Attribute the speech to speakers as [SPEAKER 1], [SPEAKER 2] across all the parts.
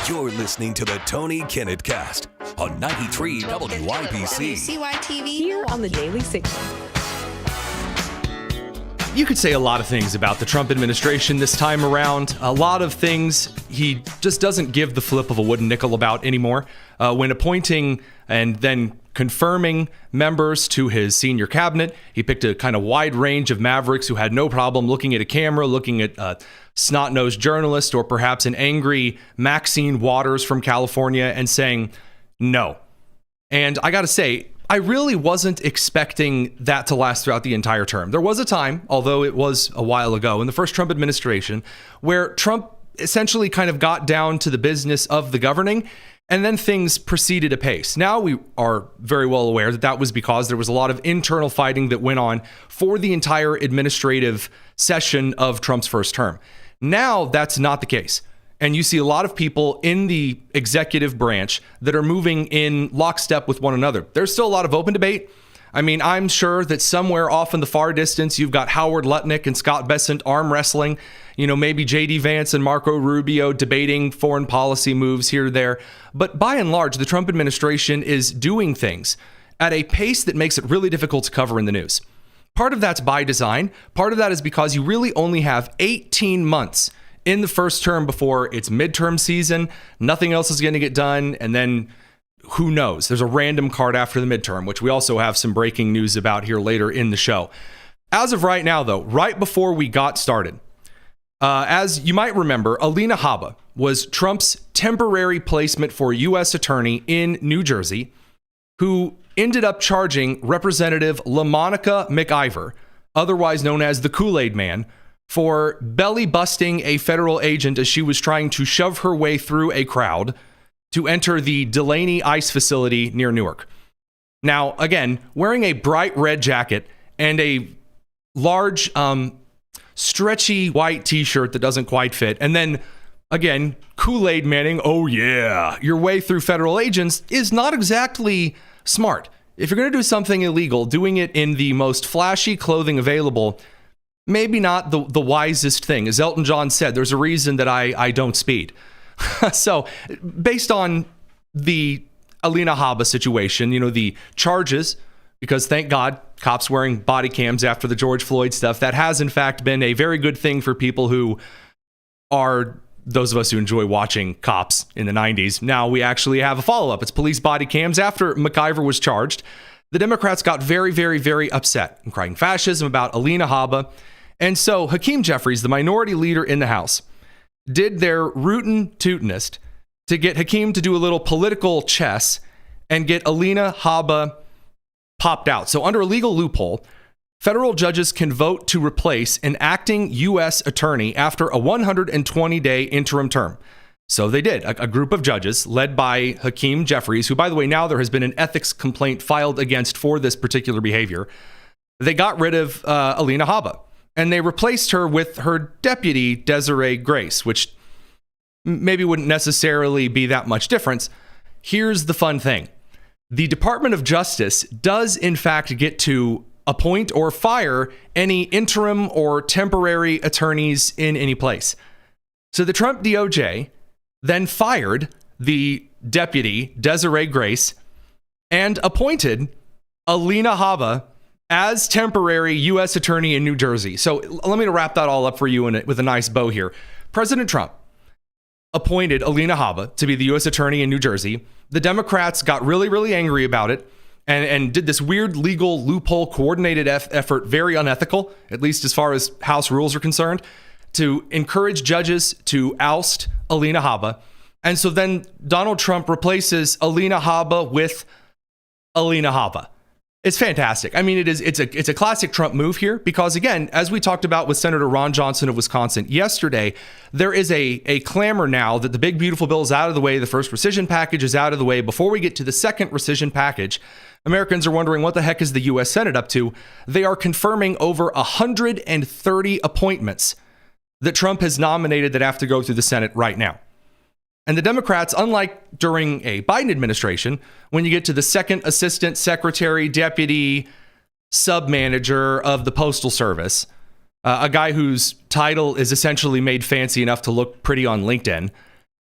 [SPEAKER 1] You're listening to the Tony Kinnett Cast on 93 WYPC.
[SPEAKER 2] WCYTV.
[SPEAKER 3] Here on the Daily 60.
[SPEAKER 4] You could say a lot of things about the Trump administration this time around. A lot of things he just doesn't give the flip of a wooden nickel about anymore. When appointing and then confirming members to his senior cabinet, he picked a kind of wide range of mavericks who had no problem looking at a camera, looking at a snot-nosed journalist, or perhaps an angry Maxine Waters from California, and saying no. And I got to say, I really wasn't expecting that to last throughout the entire term. There was a time, although it was a while ago, in the first Trump administration, where Trump essentially kind of got down to the business of the governing, and then things proceeded apace. Now we are very well aware that that was because there was a lot of internal fighting that went on for the entire administrative session of Trump's first term. Now that's not the case. And you see a lot of people in the executive branch that are moving in lockstep with one another. There's still a lot of open debate. I mean, I'm sure that somewhere off in the far distance, you've got Howard Lutnick and Scott Bessent arm wrestling, maybe J.D. Vance and Marco Rubio debating foreign policy moves here or there. But by and large, the Trump administration is doing things at a pace that makes it really difficult to cover in the news. Part of that's by design. Part of that is because you really only have 18 months in the first term before it's midterm season. Nothing else is going to get done. And then who knows? There's a random card after the midterm, which we also have some breaking news about here later in the show. As of right now, though, right before we got started, as you might remember, Alina Habba was Trump's temporary placement for U.S. attorney in New Jersey, who ended up charging Representative LaMonica McIver, otherwise known as the Kool-Aid Man, for belly busting a federal agent as she was trying to shove her way through a crowd to enter the Delaney ICE facility near Newark. Now, again, wearing a bright red jacket and a large, stretchy white t-shirt that doesn't quite fit, and then, again, Kool-Aid Manning, oh yeah, your way through federal agents is not exactly smart. If you're going to do something illegal, doing it in the most flashy clothing available, maybe not the wisest thing. As Elton John said, there's a reason that I don't speed. So based on the Alina Habba situation, the charges, because thank God, cops wearing body cams after the George Floyd stuff, that has in fact been a very good thing for people who are those of us who enjoy watching cops in the 90s. Now we actually have a follow-up. It's police body cams. After McIver was charged, the Democrats got very, very, very upset and crying fascism about Alina Habba. And so Hakeem Jeffries, the minority leader in the House, did their rootin' tootinest to get Hakeem to do a little political chess and get Alina Habba popped out. So under a legal loophole, federal judges can vote to replace an acting U.S. attorney after a 120-day interim term. So they did. A group of judges led by Hakeem Jeffries, who, by the way, now there has been an ethics complaint filed against for this particular behavior. They got rid of Alina Habba. And they replaced her with her deputy, Desiree Grace, which maybe wouldn't necessarily be that much difference. Here's the fun thing. The Department of Justice does, in fact, get to appoint or fire any interim or temporary attorneys in any place. So the Trump DOJ then fired the deputy, Desiree Grace, and appointed Alina Habba as temporary U.S. attorney in New Jersey. So let me wrap that all up for you with a nice bow here. President Trump appointed Alina Habba to be the U.S. attorney in New Jersey. The Democrats got really, really angry about it and did this weird legal loophole coordinated effort, very unethical, at least as far as House rules are concerned, to encourage judges to oust Alina Habba. And so then Donald Trump replaces Alina Habba with Alina Habba. It's fantastic. I mean, it's a classic Trump move here because, again, as we talked about with Senator Ron Johnson of Wisconsin yesterday, there is a clamor now that the big, beautiful bill is out of the way. The first rescission package is out of the way. Before we get to the second rescission package, Americans are wondering what the heck is the U.S. Senate up to. They are confirming over 130 appointments that Trump has nominated that have to go through the Senate right now. And the Democrats, unlike during a Biden administration, when you get to the second assistant secretary, deputy, sub-manager of the Postal Service, a guy whose title is essentially made fancy enough to look pretty on LinkedIn,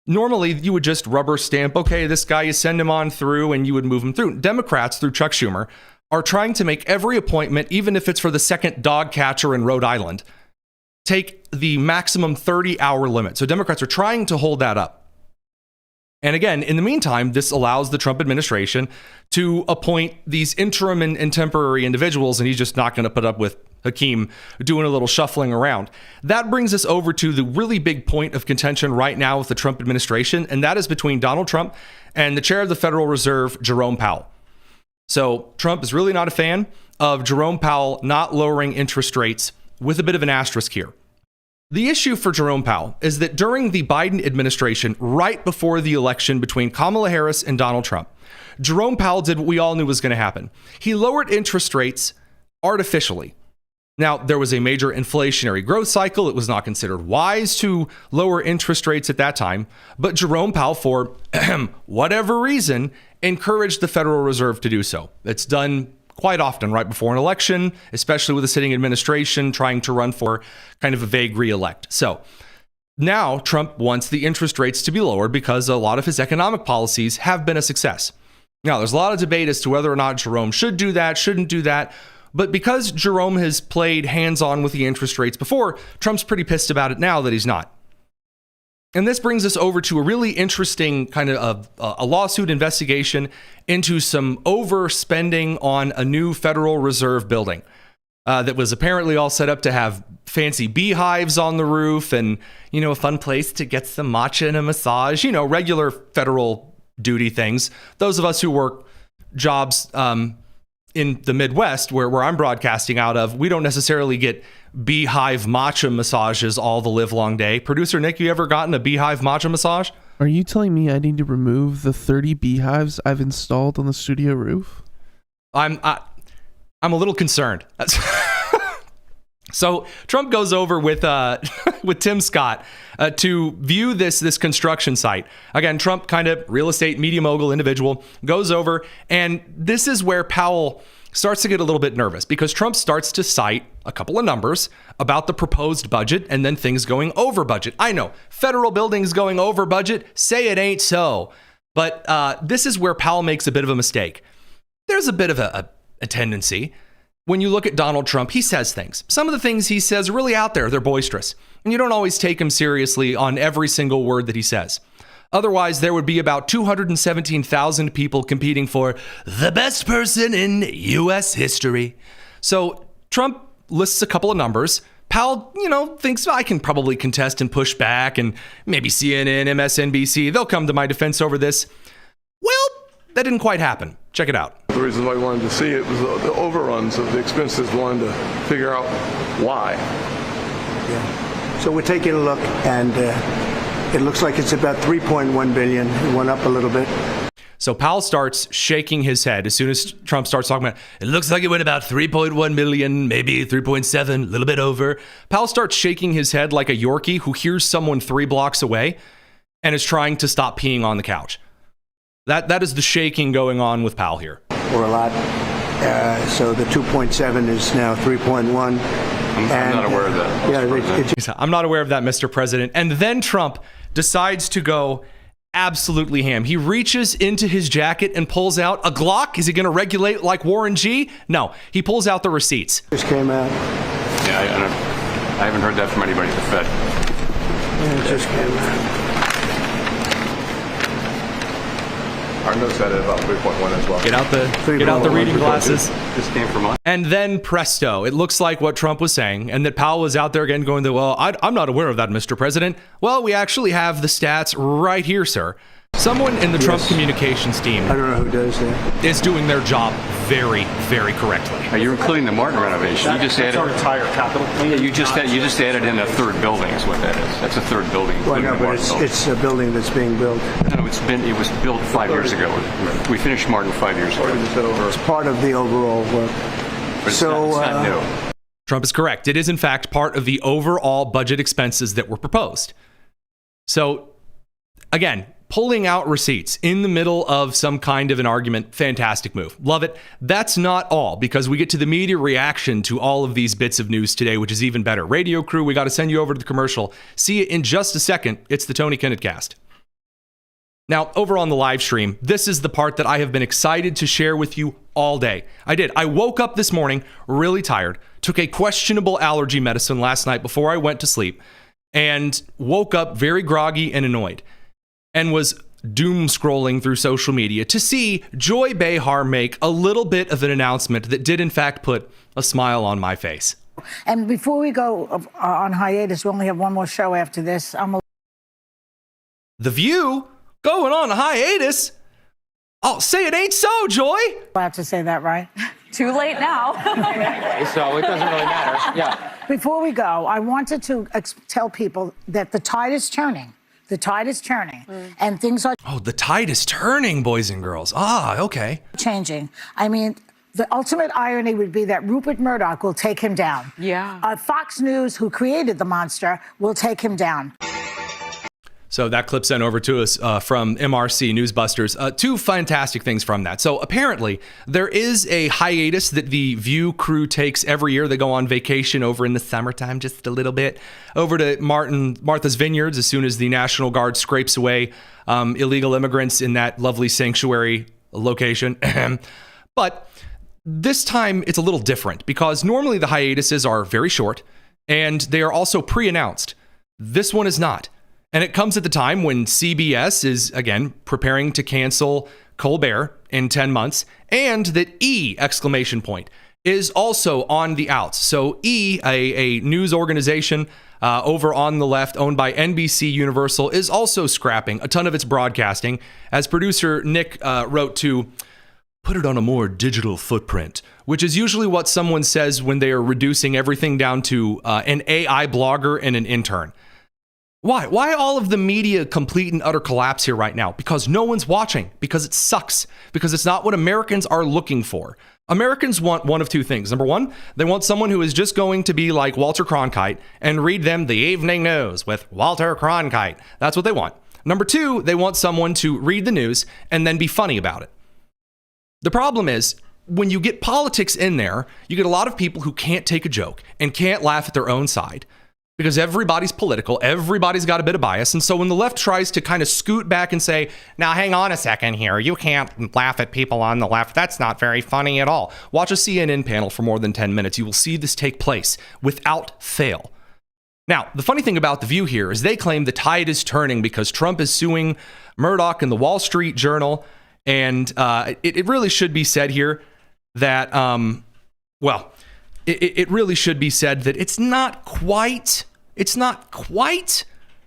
[SPEAKER 4] Normally, you would just rubber stamp, okay, this guy, you send him on through and you would move him through. Democrats, through Chuck Schumer, are trying to make every appointment, even if it's for the second dog catcher in Rhode Island, take the maximum 30-hour limit. So Democrats are trying to hold that up. And again, in the meantime, this allows the Trump administration to appoint these interim and temporary individuals, and he's just not going to put up with Hakeem doing a little shuffling around. That brings us over to the really big point of contention right now with the Trump administration, and that is between Donald Trump and the chair of the Federal Reserve, Jerome Powell. So Trump is really not a fan of Jerome Powell not lowering interest rates, with a bit of an asterisk here. The issue for Jerome Powell is that during the Biden administration, right before the election between Kamala Harris and Donald Trump, Jerome Powell did what we all knew was going to happen. He lowered interest rates artificially. Now, there was a major inflationary growth cycle. It was not considered wise to lower interest rates at that time. But Jerome Powell, for whatever reason, encouraged the Federal Reserve to do so. It's done quite often right before an election, especially with a sitting administration trying to run for kind of a vague re-elect. So now Trump wants the interest rates to be lowered because a lot of his economic policies have been a success. Now, there's a lot of debate as to whether or not Jerome should do that, shouldn't do that. But because Jerome has played hands-on with the interest rates before, Trump's pretty pissed about it now that he's not. And this brings us over to a really interesting kind of a lawsuit investigation into some overspending on a new Federal Reserve building that was apparently all set up to have fancy beehives on the roof and, you know, a fun place to get some matcha and a massage, you know, regular federal duty things. Those of us who work jobs in the Midwest, where I'm broadcasting out of, we don't necessarily get beehive matcha massages all the live long day. Producer Nick, you ever gotten a beehive matcha massage?
[SPEAKER 2] Are you telling me I need to remove the 30 beehives I've installed on the studio roof?
[SPEAKER 4] I'm a little concerned. So Trump goes over with with Tim Scott to view this construction site. Again, Trump, kind of real estate media mogul individual, goes over, and this is where Powell starts to get a little bit nervous because Trump starts to cite a couple of numbers about the proposed budget and then things going over budget. I know, federal buildings going over budget, say it ain't so. But this is where Powell makes a bit of a mistake. There's a bit of a tendency. When you look at Donald Trump, he says things. Some of the things he says are really out there. They're boisterous. And you don't always take him seriously on every single word that he says. Otherwise, there would be about 217,000 people competing for the best person in U.S. history. So Trump lists a couple of numbers. Powell, thinks I can probably contest and push back, and maybe CNN, MSNBC, they'll come to my defense over this. Well, that didn't quite happen. Check it out.
[SPEAKER 3] The reason why we wanted to see it was the overruns of the expenses. We wanted to figure out why.
[SPEAKER 5] Yeah. So we're taking a look, and it looks like it's about $3.1 billion. It went up a little bit.
[SPEAKER 4] So Powell starts shaking his head as soon as Trump starts talking about, it looks like it went about 3.1 million, maybe 3.7, a little bit over. Powell starts shaking his head like a Yorkie who hears someone 3 blocks away and is trying to stop peeing on the couch. That is the shaking going on with Powell here.
[SPEAKER 5] Or a lot. So the 2.7 is now 3.1.
[SPEAKER 3] I'm not aware of that.
[SPEAKER 4] I'm not aware of that, Mr. President. And then Trump decides to go absolutely ham. He reaches into his jacket and pulls out a Glock. Is he going to regulate like Warren G? No, he pulls out the receipts.
[SPEAKER 5] Just came out.
[SPEAKER 3] Yeah, I haven't heard that from anybody at the Fed.
[SPEAKER 5] Yeah, it just came out.
[SPEAKER 3] Our notes had it about 3.1 as well.
[SPEAKER 4] Get out the reading glasses.
[SPEAKER 3] This came from us.
[SPEAKER 4] And then presto, it looks like what Trump was saying, and that Powell was out there again going, well, I'm not aware of that, Mr. President. Well, we actually have the stats right here, sir. Someone in the Trump communications team,
[SPEAKER 5] I don't know who does that,
[SPEAKER 4] is doing their job very, very correctly.
[SPEAKER 3] You're including the Martin renovation. You just added our entire capital. Yeah, you just added in a third building. Is what that is. That's a third building.
[SPEAKER 5] Well, no, but it's a building that's being built.
[SPEAKER 3] No, it was built 5 years ago. We finished Martin 5 years ago.
[SPEAKER 5] It's part of the overall work.
[SPEAKER 3] But it's not new.
[SPEAKER 4] Trump is correct. It is, in fact, part of the overall budget expenses that were proposed. So, again, pulling out receipts in the middle of some kind of an argument, fantastic move. Love it. That's not all, because we get to the media reaction to all of these bits of news today, which is even better. Radio crew, we got to send you over to the commercial. See you in just a second. It's the Tony Kinnett Cast. Now, over on the live stream, this is the part that I have been excited to share with you all day. I did. I woke up this morning really tired, took a questionable allergy medicine last night before I went to sleep, and woke up very groggy and annoyed, and was doom scrolling through social media to see Joy Behar make a little bit of an announcement that did in fact put a smile on my face.
[SPEAKER 6] And before we go on hiatus, we only have one more show after this.
[SPEAKER 4] The View going on hiatus? Oh, say it ain't so, Joy.
[SPEAKER 6] Allowed to say that, right?
[SPEAKER 7] Too late now.
[SPEAKER 3] So it doesn't really matter. Yeah.
[SPEAKER 6] Before we go, I wanted to tell people that the tide is turning. The tide is turning, and things are...
[SPEAKER 4] Oh, the tide is turning, boys and girls. Ah, okay.
[SPEAKER 6] ...changing. I mean, the ultimate irony would be that Rupert Murdoch will take him down.
[SPEAKER 7] Yeah.
[SPEAKER 6] Fox News, who created the monster, will take him down.
[SPEAKER 4] So that clip sent over to us from MRC Newsbusters. Two fantastic things from that. So apparently there is a hiatus that the View crew takes every year. They go on vacation over in the summertime, just a little bit, over to Martha's Vineyards as soon as the National Guard scrapes away illegal immigrants in that lovely sanctuary location. But this time it's a little different because normally the hiatuses are very short and they are also pre-announced. This one is not. And it comes at the time when CBS is, again, preparing to cancel Colbert in 10 months, and that E! Is also on the outs. So E!, a news organization over on the left owned by NBC Universal, is also scrapping a ton of its broadcasting, as producer Nick wrote to put it on a more digital footprint, which is usually what someone says when they are reducing everything down to an AI blogger and an intern. Why? Why all of the media complete and utter collapse here right now? Because no one's watching, because it sucks, because it's not what Americans are looking for. Americans want one of two things. Number one, they want someone who is just going to be like Walter Cronkite and read them the evening news with Walter Cronkite. That's what they want. Number two, they want someone to read the news and then be funny about it. The problem is, when you get politics in there, you get a lot of people who can't take a joke and can't laugh at their own side. Because everybody's political, everybody's got a bit of bias. And so when the left tries to kind of scoot back and say, now hang on a second here, you can't laugh at people on the left, that's not very funny at all. Watch a CNN panel for more than 10 minutes. You will see this take place without fail. Now, the funny thing about The View here is they claim the tide is turning because Trump is suing Murdoch and the Wall Street Journal. And it really should be said here that, it really should be said that it's not quite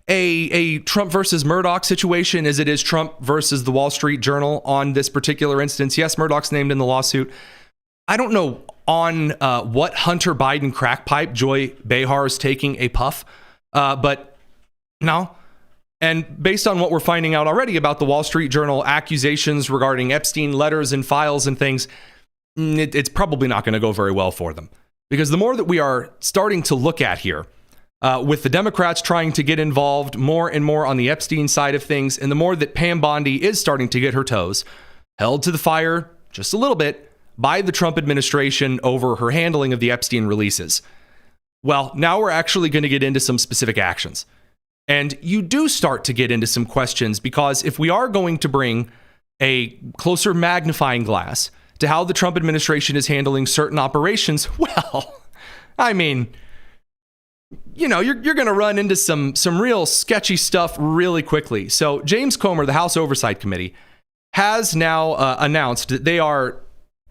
[SPEAKER 4] a Trump versus Murdoch situation as it is Trump versus the Wall Street Journal on this particular instance. Yes, Murdoch's named in the lawsuit. I don't know on what Hunter Biden crack pipe Joy Behar is taking a puff, but no. And based on what we're finding out already about the Wall Street Journal accusations regarding Epstein letters and files and things, it's probably not going to go very well for them. Because the more that we are starting to look at here, with the Democrats trying to get involved more and more on the Epstein side of things, and the more that Pam Bondi is starting to get her toes held to the fire just a little bit by the Trump administration over her handling of the Epstein releases. Well, now we're actually going to get into some specific actions. And you do start to get into some questions, because if we are going to bring a closer magnifying glass to how the Trump administration is handling certain operations, well, I mean, you know, you're going to run into some real sketchy stuff really quickly. So James Comer, the House Oversight Committee, has now announced that they are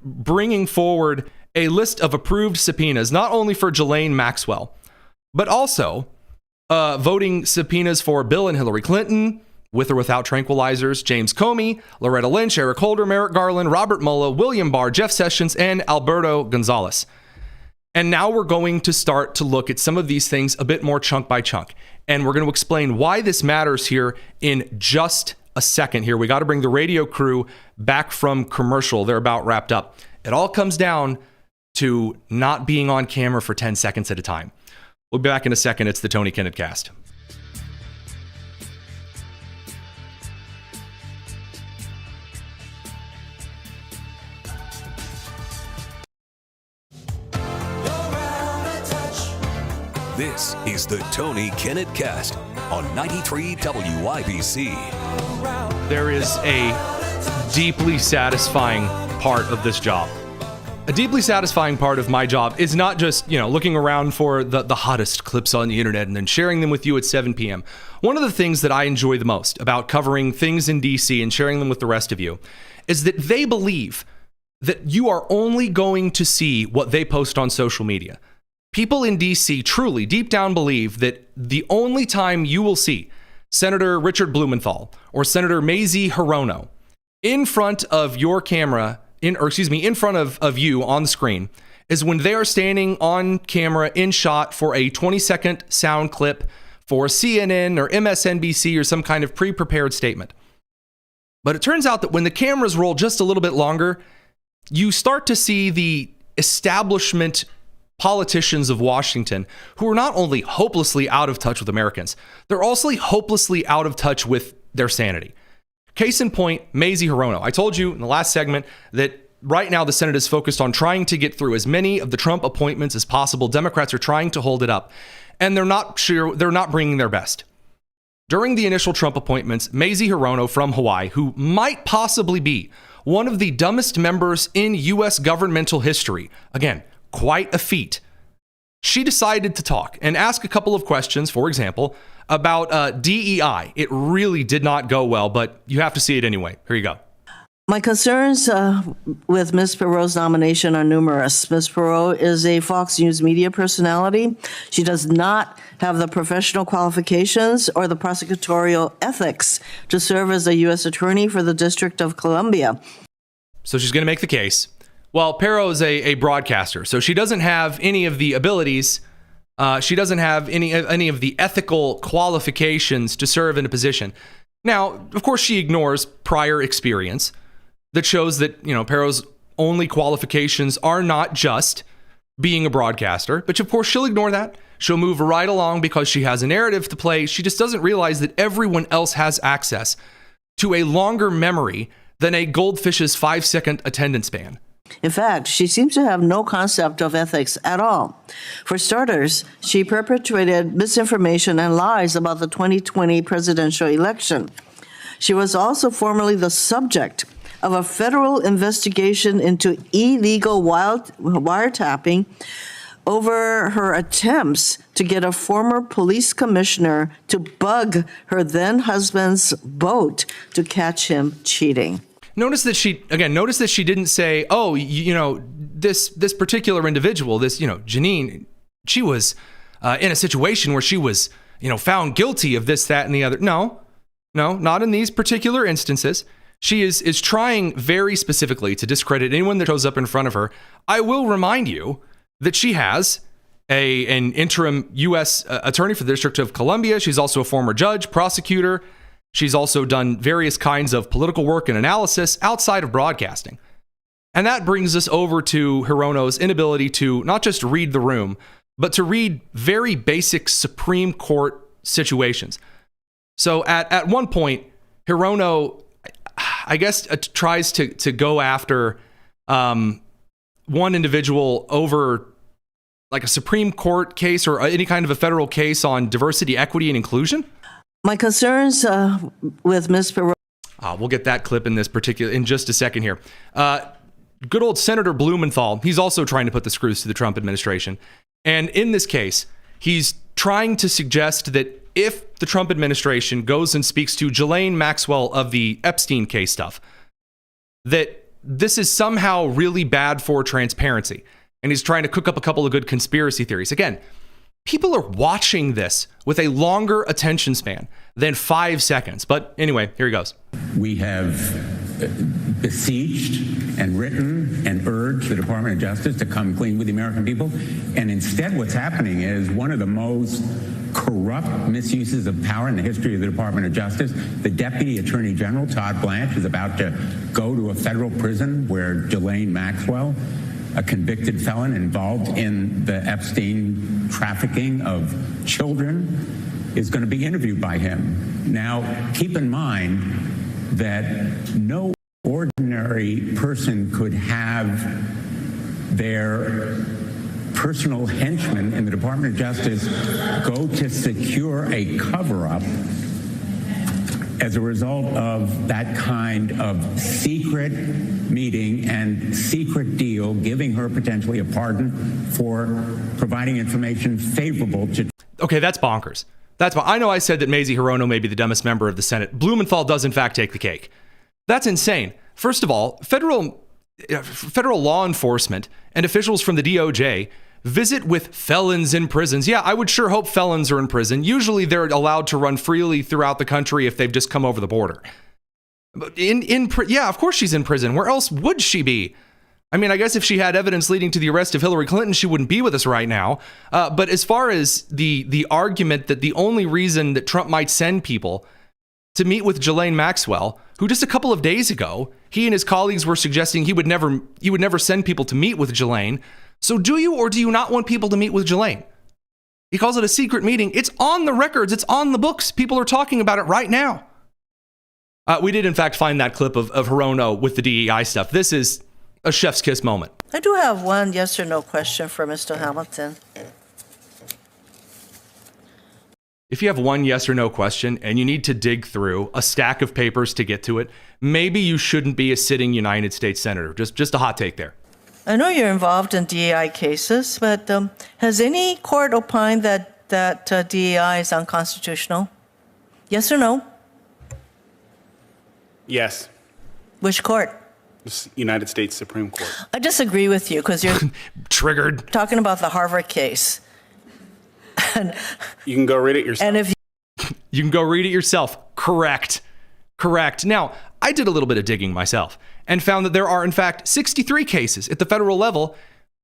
[SPEAKER 4] bringing forward a list of approved subpoenas, not only for Ghislaine Maxwell, but also voting subpoenas for Bill and Hillary Clinton, with or without tranquilizers, James Comey, Loretta Lynch, Eric Holder, Merrick Garland, Robert Mueller, William Barr, Jeff Sessions, and Alberto Gonzalez. And now we're going to start to look at some of these things a bit more chunk by chunk. And we're going to explain why this matters here in just a second here. We got to bring the radio crew back from commercial. They're about wrapped up. It all comes down to not being on camera for 10 seconds at a time. We'll be back in a second. It's the Tony Kinnett Cast.
[SPEAKER 1] This is the Tony Kinnett Cast on 93 WIBC.
[SPEAKER 4] there is a deeply satisfying part of this job. A deeply satisfying part of my job is not just, looking around for the hottest clips on the internet and then sharing them with you at 7 p.m. One of the things that I enjoy the most about covering things in DC and sharing them with the rest of you is that they believe that you are only going to see what they post on social media. People in DC truly, deep down, believe that the only time you will see Senator Richard Blumenthal or Senator Mazie Hirono in front of your camera, in front of you on the screen, is when they are standing on camera in shot for a 20-second sound clip for CNN or MSNBC or some kind of pre-prepared statement. But it turns out that when the cameras roll just a little bit longer, you start to see the establishment politicians of Washington who are not only hopelessly out of touch with Americans, they're also hopelessly out of touch with their sanity. Case in point, Mazie Hirono. I told you in the last segment that right now the Senate is focused on trying to get through as many of the Trump appointments as possible. Democrats are trying to hold it up, and they're not bringing their best. During the initial Trump appointments, Mazie Hirono from Hawaii, who might possibly be one of the dumbest members in U.S. governmental history, again, quite a feat, she decided to talk and ask a couple of questions, for example, about DEI. It really did not go well, but you have to see it anyway. Here you go.
[SPEAKER 7] My concerns with Ms. Perot's nomination are numerous. Ms. Perot is a Fox News media personality. She does not have the professional qualifications or the prosecutorial ethics to serve as a U.S. attorney for the District of Columbia.
[SPEAKER 4] So she's going to make the case. Well, Perot is a broadcaster, so she doesn't have any of the abilities. She doesn't have any of the ethical qualifications to serve in a position. Now, of course, she ignores prior experience that shows that, Perot's only qualifications are not just being a broadcaster, but of course she'll ignore that. She'll move right along because she has a narrative to play. She just doesn't realize that everyone else has access to a longer memory than a goldfish's 5-second attendance span.
[SPEAKER 7] In fact, she seems to have no concept of ethics at all. For starters, she perpetuated misinformation and lies about the 2020 presidential election. She was also formerly the subject of a federal investigation into illegal wiretapping over her attempts to get a former police commissioner to bug her then husband's boat to catch him cheating.
[SPEAKER 4] Notice that she didn't say, this particular individual, Janine, she was in a situation where she was, found guilty of this, that, and the other. No, not in these particular instances. She is trying very specifically to discredit anyone that shows up in front of her. I will remind you that she has an interim U.S. attorney for the District of Columbia. She's also a former judge, prosecutor. She's also done various kinds of political work and analysis outside of broadcasting. And that brings us over to Hirono's inability to not just read the room, but to read very basic Supreme Court situations. So at one point, Hirono, I guess, tries to go after one individual over like a Supreme Court case or any kind of a federal case on diversity, equity, and inclusion.
[SPEAKER 7] My concerns with Ms. Perot.
[SPEAKER 4] We'll get that clip in just a second here. Good old Senator Blumenthal, he's also trying to put the screws to the Trump administration. And in this case, he's trying to suggest that if the Trump administration goes and speaks to Ghislaine Maxwell of the Epstein case stuff, that this is somehow really bad for transparency. And he's trying to cook up a couple of good conspiracy theories. Again, people are watching this with a longer attention span than 5 seconds. But anyway, here he goes.
[SPEAKER 8] We have besieged and written and urged the Department of Justice to come clean with the American people. And instead what's happening is one of the most corrupt misuses of power in the history of the Department of Justice. The Deputy Attorney General, Todd Blanche, is about to go to a federal prison where Ghislaine Maxwell, a convicted felon involved in the Epstein trafficking of children, is going to be interviewed by him. Now, keep in mind that no ordinary person could have their personal henchmen in the Department of Justice go to secure a cover-up as a result of that kind of secret meeting and secret deal, giving her potentially a pardon for providing information favorable to.
[SPEAKER 4] Okay, that's bonkers. I know I said that Mazie Hirono may be the dumbest member of the Senate. Blumenthal does in fact take the cake. That's insane. First of all, federal law enforcement and officials from the DOJ visit with felons in prisons. Yeah, I would sure hope felons are in prison. Usually they're allowed to run freely throughout the country if they've just come over the border. Yeah, of course she's in prison. Where else would she be? I mean, I guess if she had evidence leading to the arrest of Hillary Clinton, she wouldn't be with us right now. But as far as the argument that the only reason that Trump might send people to meet with Ghislaine Maxwell, who just a couple of days ago, he and his colleagues were suggesting he would never send people to meet with Ghislaine. So do you or do you not want people to meet with Ghislaine? He calls it a secret meeting. It's on the records. It's on the books. People are talking about it right now. We did, in fact, find that clip of Hirono with the DEI stuff. This is a chef's kiss moment.
[SPEAKER 7] I do have one yes or no question for Mr. Hamilton.
[SPEAKER 4] If you have one yes or no question and you need to dig through a stack of papers to get to it, maybe you shouldn't be a sitting United States senator. Just a hot take there.
[SPEAKER 7] I know you're involved in DEI cases, but has any court opined that DEI is unconstitutional? Yes or no?
[SPEAKER 9] Yes.
[SPEAKER 7] Which court?
[SPEAKER 9] United States Supreme Court.
[SPEAKER 7] I disagree with you because you're
[SPEAKER 4] triggered
[SPEAKER 7] talking about the Harvard case. And
[SPEAKER 9] you can go read it yourself.
[SPEAKER 7] And if
[SPEAKER 4] you can go read it yourself. Correct. Now, I did a little bit of digging myself and found that there are, in fact, 63 cases at the federal level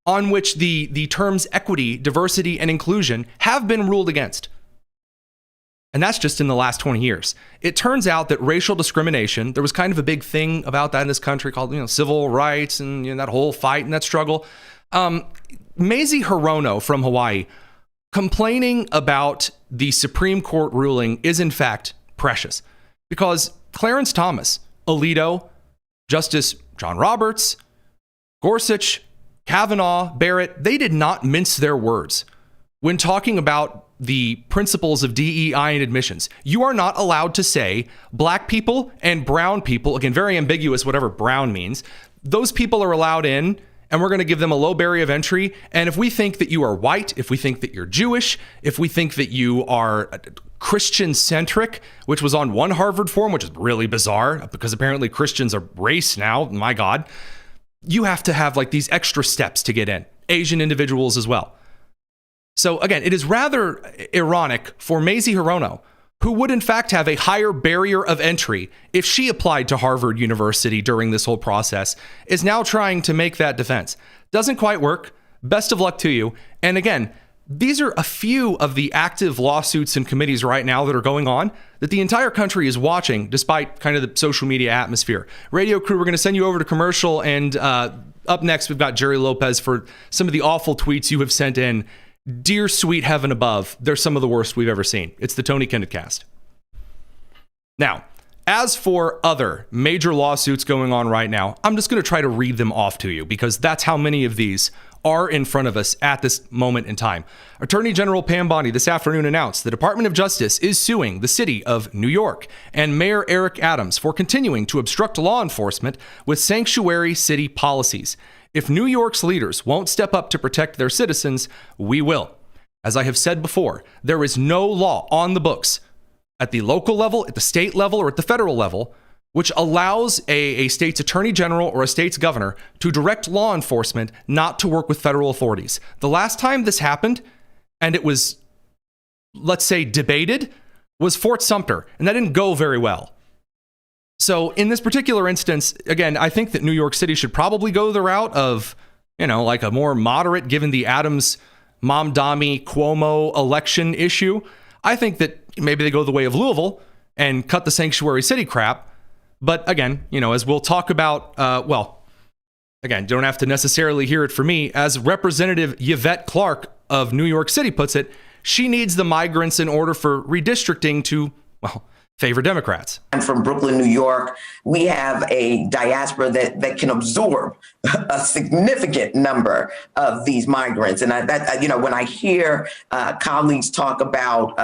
[SPEAKER 4] on which the terms equity, diversity, and inclusion have been ruled against. And that's just in the last 20 years. It turns out that racial discrimination, there was kind of a big thing about that in this country called, civil rights and that whole fight and that struggle. Mazie Hirono from Hawaii complaining about the Supreme Court ruling is in fact precious because Clarence Thomas, Alito, Justice John Roberts, Gorsuch, Kavanaugh, Barrett, they did not mince their words when talking about the principles of DEI and admissions. You are not allowed to say black people and brown people, again, very ambiguous, whatever brown means, those people are allowed in and we're going to give them a low barrier of entry. And if we think that you are white, if we think that you're Jewish, if we think that you are Christian-centric, which was on one Harvard form, which is really bizarre because apparently Christians are race now, my God, you have to have like these extra steps to get in. Asian individuals as well. So again, it is rather ironic for Mazie Hirono, who would in fact have a higher barrier of entry if she applied to Harvard University during this whole process, is now trying to make that defense. Doesn't quite work. Best of luck to you. And again, these are a few of the active lawsuits and committees right now that are going on that the entire country is watching despite kind of the social media atmosphere. Radio crew, we're going to send you over to commercial. And up next, we've got Jerry Lopez for some of the awful tweets you have sent in. Dear sweet heaven above, they're some of the worst we've ever seen. It's the Tony Kinnett Cast. Now, as for other major lawsuits going on right now, I'm just going to try to read them off to you because that's how many of these are in front of us at this moment in time. Attorney General Pam Bondi this afternoon announced the Department of Justice is suing the city of New York and Mayor Eric Adams for continuing to obstruct law enforcement with sanctuary city policies. If New York's leaders won't step up to protect their citizens, we will. As I have said before, there is no law on the books at the local level, at the state level, or at the federal level, which allows a state's attorney general or a state's governor to direct law enforcement not to work with federal authorities. The last time this happened, and it was, let's say, debated, was Fort Sumter, and that didn't go very well. So in this particular instance, again, I think that New York City should probably go the route of, like a more moderate, given the Adams, Mamdani, Cuomo election issue. I think that maybe they go the way of Louisville and cut the sanctuary city crap. But again, as we'll talk about, again, you don't have to necessarily hear it from me. As Representative Yvette Clarke of New York City puts it, she needs the migrants in order for redistricting to, favor Democrats.
[SPEAKER 10] I'm from Brooklyn, New York. We have a diaspora that can absorb a significant number of these migrants. And when I hear colleagues talk about,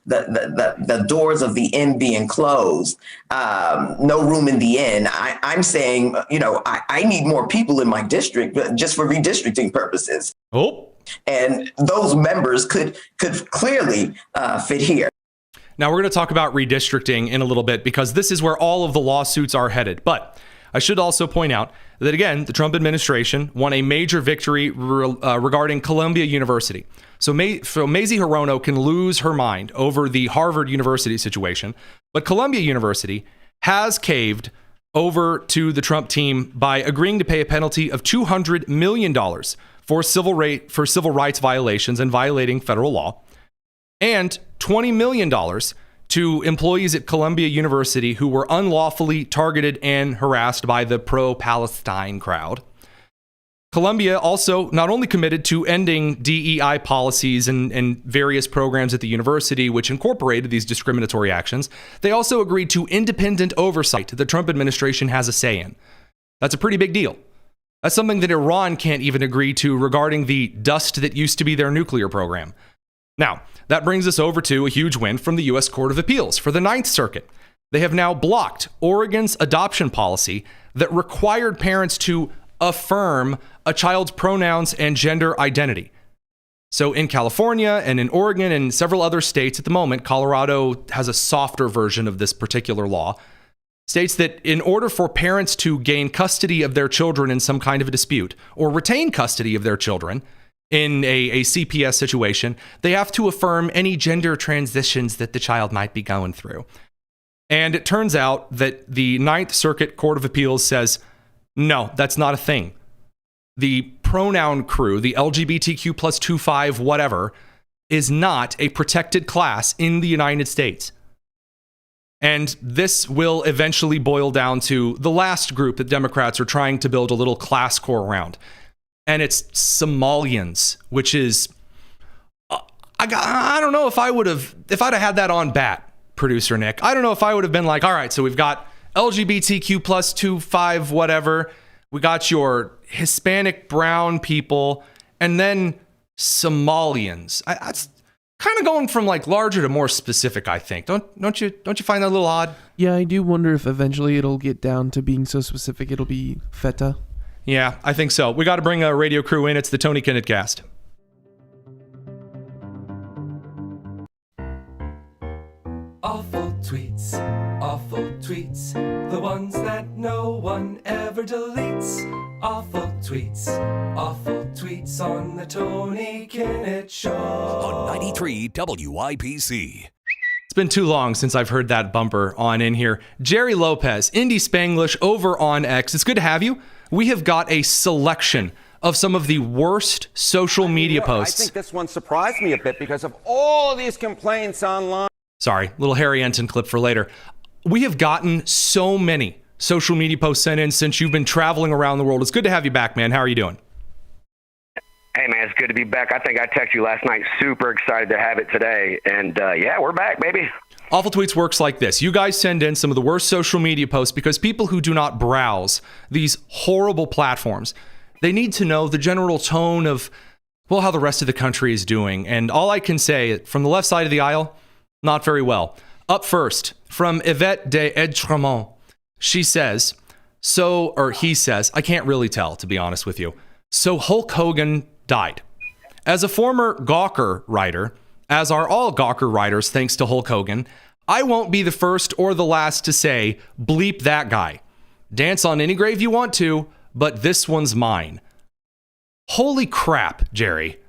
[SPEAKER 10] the doors of the inn being closed, no room in the inn, I'm saying, I need more people in my district just for redistricting purposes.
[SPEAKER 4] Oh.
[SPEAKER 10] And those members could clearly fit here.
[SPEAKER 4] Now, we're going to talk about redistricting in a little bit because this is where all of the lawsuits are headed. But I should also point out that, again, the Trump administration won a major victory regarding Columbia University. So Mazie Hirono can lose her mind over the Harvard University situation, but Columbia University has caved over to the Trump team by agreeing to pay a penalty of $200 million for civil rights violations and violating federal law, and $20 million to employees at Columbia University who were unlawfully targeted and harassed by the pro-Palestine crowd. Columbia also not only committed to ending DEI policies and various programs at the university which incorporated these discriminatory actions, they also agreed to independent oversight the Trump administration has a say in. That's a pretty big deal. That's something that Iran can't even agree to regarding the dust that used to be their nuclear program. Now, that brings us over to a huge win from the U.S. Court of Appeals for the Ninth Circuit. They have now blocked Oregon's adoption policy that required parents to affirm a child's pronouns and gender identity. So in California and in Oregon and several other states at the moment, Colorado has a softer version of this particular law, states that in order for parents to gain custody of their children in some kind of a dispute or retain custody of their children, in a CPS situation, they have to affirm any gender transitions that the child might be going through. And it turns out that the Ninth Circuit Court of Appeals says, no, that's not a thing. The pronoun crew, the LGBTQ plus 25 whatever, is not a protected class in the United States. And this will eventually boil down to the last group that Democrats are trying to build a little class core around. And it's Somalians, which is, I don't know if I'd have had that on bat, producer Nick. I don't know if I would have been like, all right, so we've got LGBTQ plus 25, whatever. We got your Hispanic brown people, and then Somalians. That's kind of going from like larger to more specific, I think. Don't you find that a little odd?
[SPEAKER 2] Yeah, I do wonder if eventually it'll get down to being so specific it'll be feta.
[SPEAKER 4] Yeah, I think so. We got to bring a radio crew in. It's the Tony Kinnett Cast.
[SPEAKER 11] Awful tweets, the ones that no one ever deletes. Awful tweets on the Tony Kinnett Show.
[SPEAKER 1] On 93 WIPC.
[SPEAKER 4] It's been too long since I've heard that bumper on in here. Jerry Lopez, Indy Spanglish over on X. It's good to have you. We have got a selection of some of the worst social media posts.
[SPEAKER 12] I think this one surprised me a bit because of all these complaints online.
[SPEAKER 4] Sorry, little Harry Enton clip for later. We have gotten so many social media posts sent in since you've been traveling around the world. It's good to have you back, man. How are you doing?
[SPEAKER 13] Hey, man, it's good to be back. I think I texted you last night. Super excited to have it today. And yeah, we're back, baby.
[SPEAKER 4] Awful Tweets works like this. You guys send in some of the worst social media posts because people who do not browse these horrible platforms, they need to know the general tone of, well, how the rest of the country is doing. And all I can say from the left side of the aisle, not very well. Up first, from Yvette de Edtremont. She says, he says, I can't really tell, to be honest with you. So Hulk Hogan died. As a former Gawker writer, as are all Gawker writers thanks to Hulk Hogan, I won't be the first or the last to say, bleep that guy. Dance on any grave you want to, but this one's mine. Holy crap, Jerry.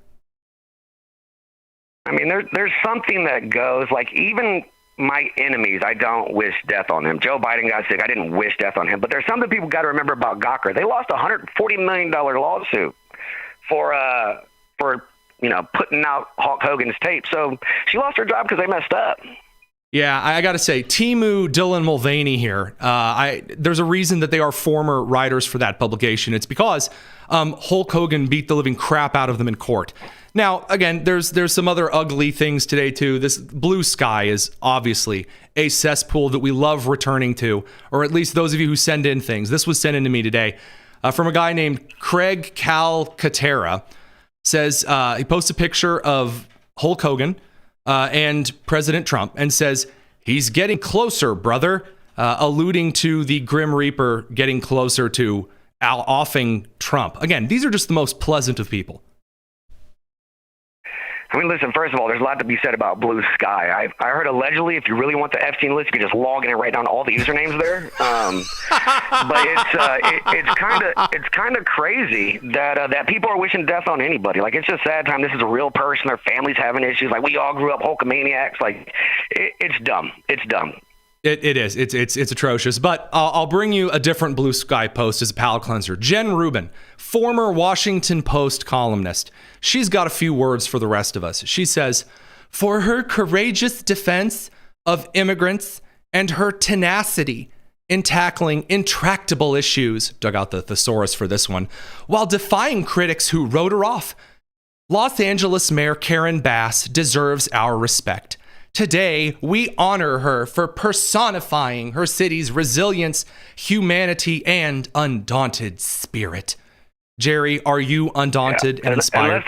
[SPEAKER 13] I mean, there's something that goes, like, even my enemies, I don't wish death on them. Joe Biden got sick. I didn't wish death on him. But there's something people got to remember about Gawker. They lost a $140 million lawsuit for putting out Hulk Hogan's tape. So she lost her job because they messed up.
[SPEAKER 4] Yeah, I got to say, Timu Dylan Mulvaney here, there's a reason that they are former writers for that publication. It's because Hulk Hogan beat the living crap out of them in court. Now, again, there's some other ugly things today, too. This Blue Sky is obviously a cesspool that we love returning to, or at least those of you who send in things. This was sent in to me today from a guy named Craig Calcaterra. Says he posts a picture of Hulk Hogan and President Trump and says, "He's getting closer, brother," alluding to the Grim Reaper getting closer to offing Trump. Again, these are just the most pleasant of people.
[SPEAKER 13] I mean, listen, first of all, there's a lot to be said about Blue Sky. I heard allegedly if you really want the Epstein list, you could just log in and write down all the usernames there. But it's kind of crazy that people are wishing death on anybody. Like, it's just sad time. This is a real person. Their families having issues. Like, we all grew up Hulkamaniacs. Like, it's dumb. It's dumb.
[SPEAKER 4] It is. It's atrocious. But I'll bring you a different Blue Sky post as a palate cleanser. Jen Rubin, former Washington Post columnist. She's got a few words for the rest of us. She says, "For her courageous defense of immigrants and her tenacity in tackling intractable issues," dug out the thesaurus for this one, "while defying critics who wrote her off, Los Angeles Mayor Karen Bass deserves our respect. Today, we honor her for personifying her city's resilience, humanity, and undaunted spirit." Jerry, are you undaunted and inspired?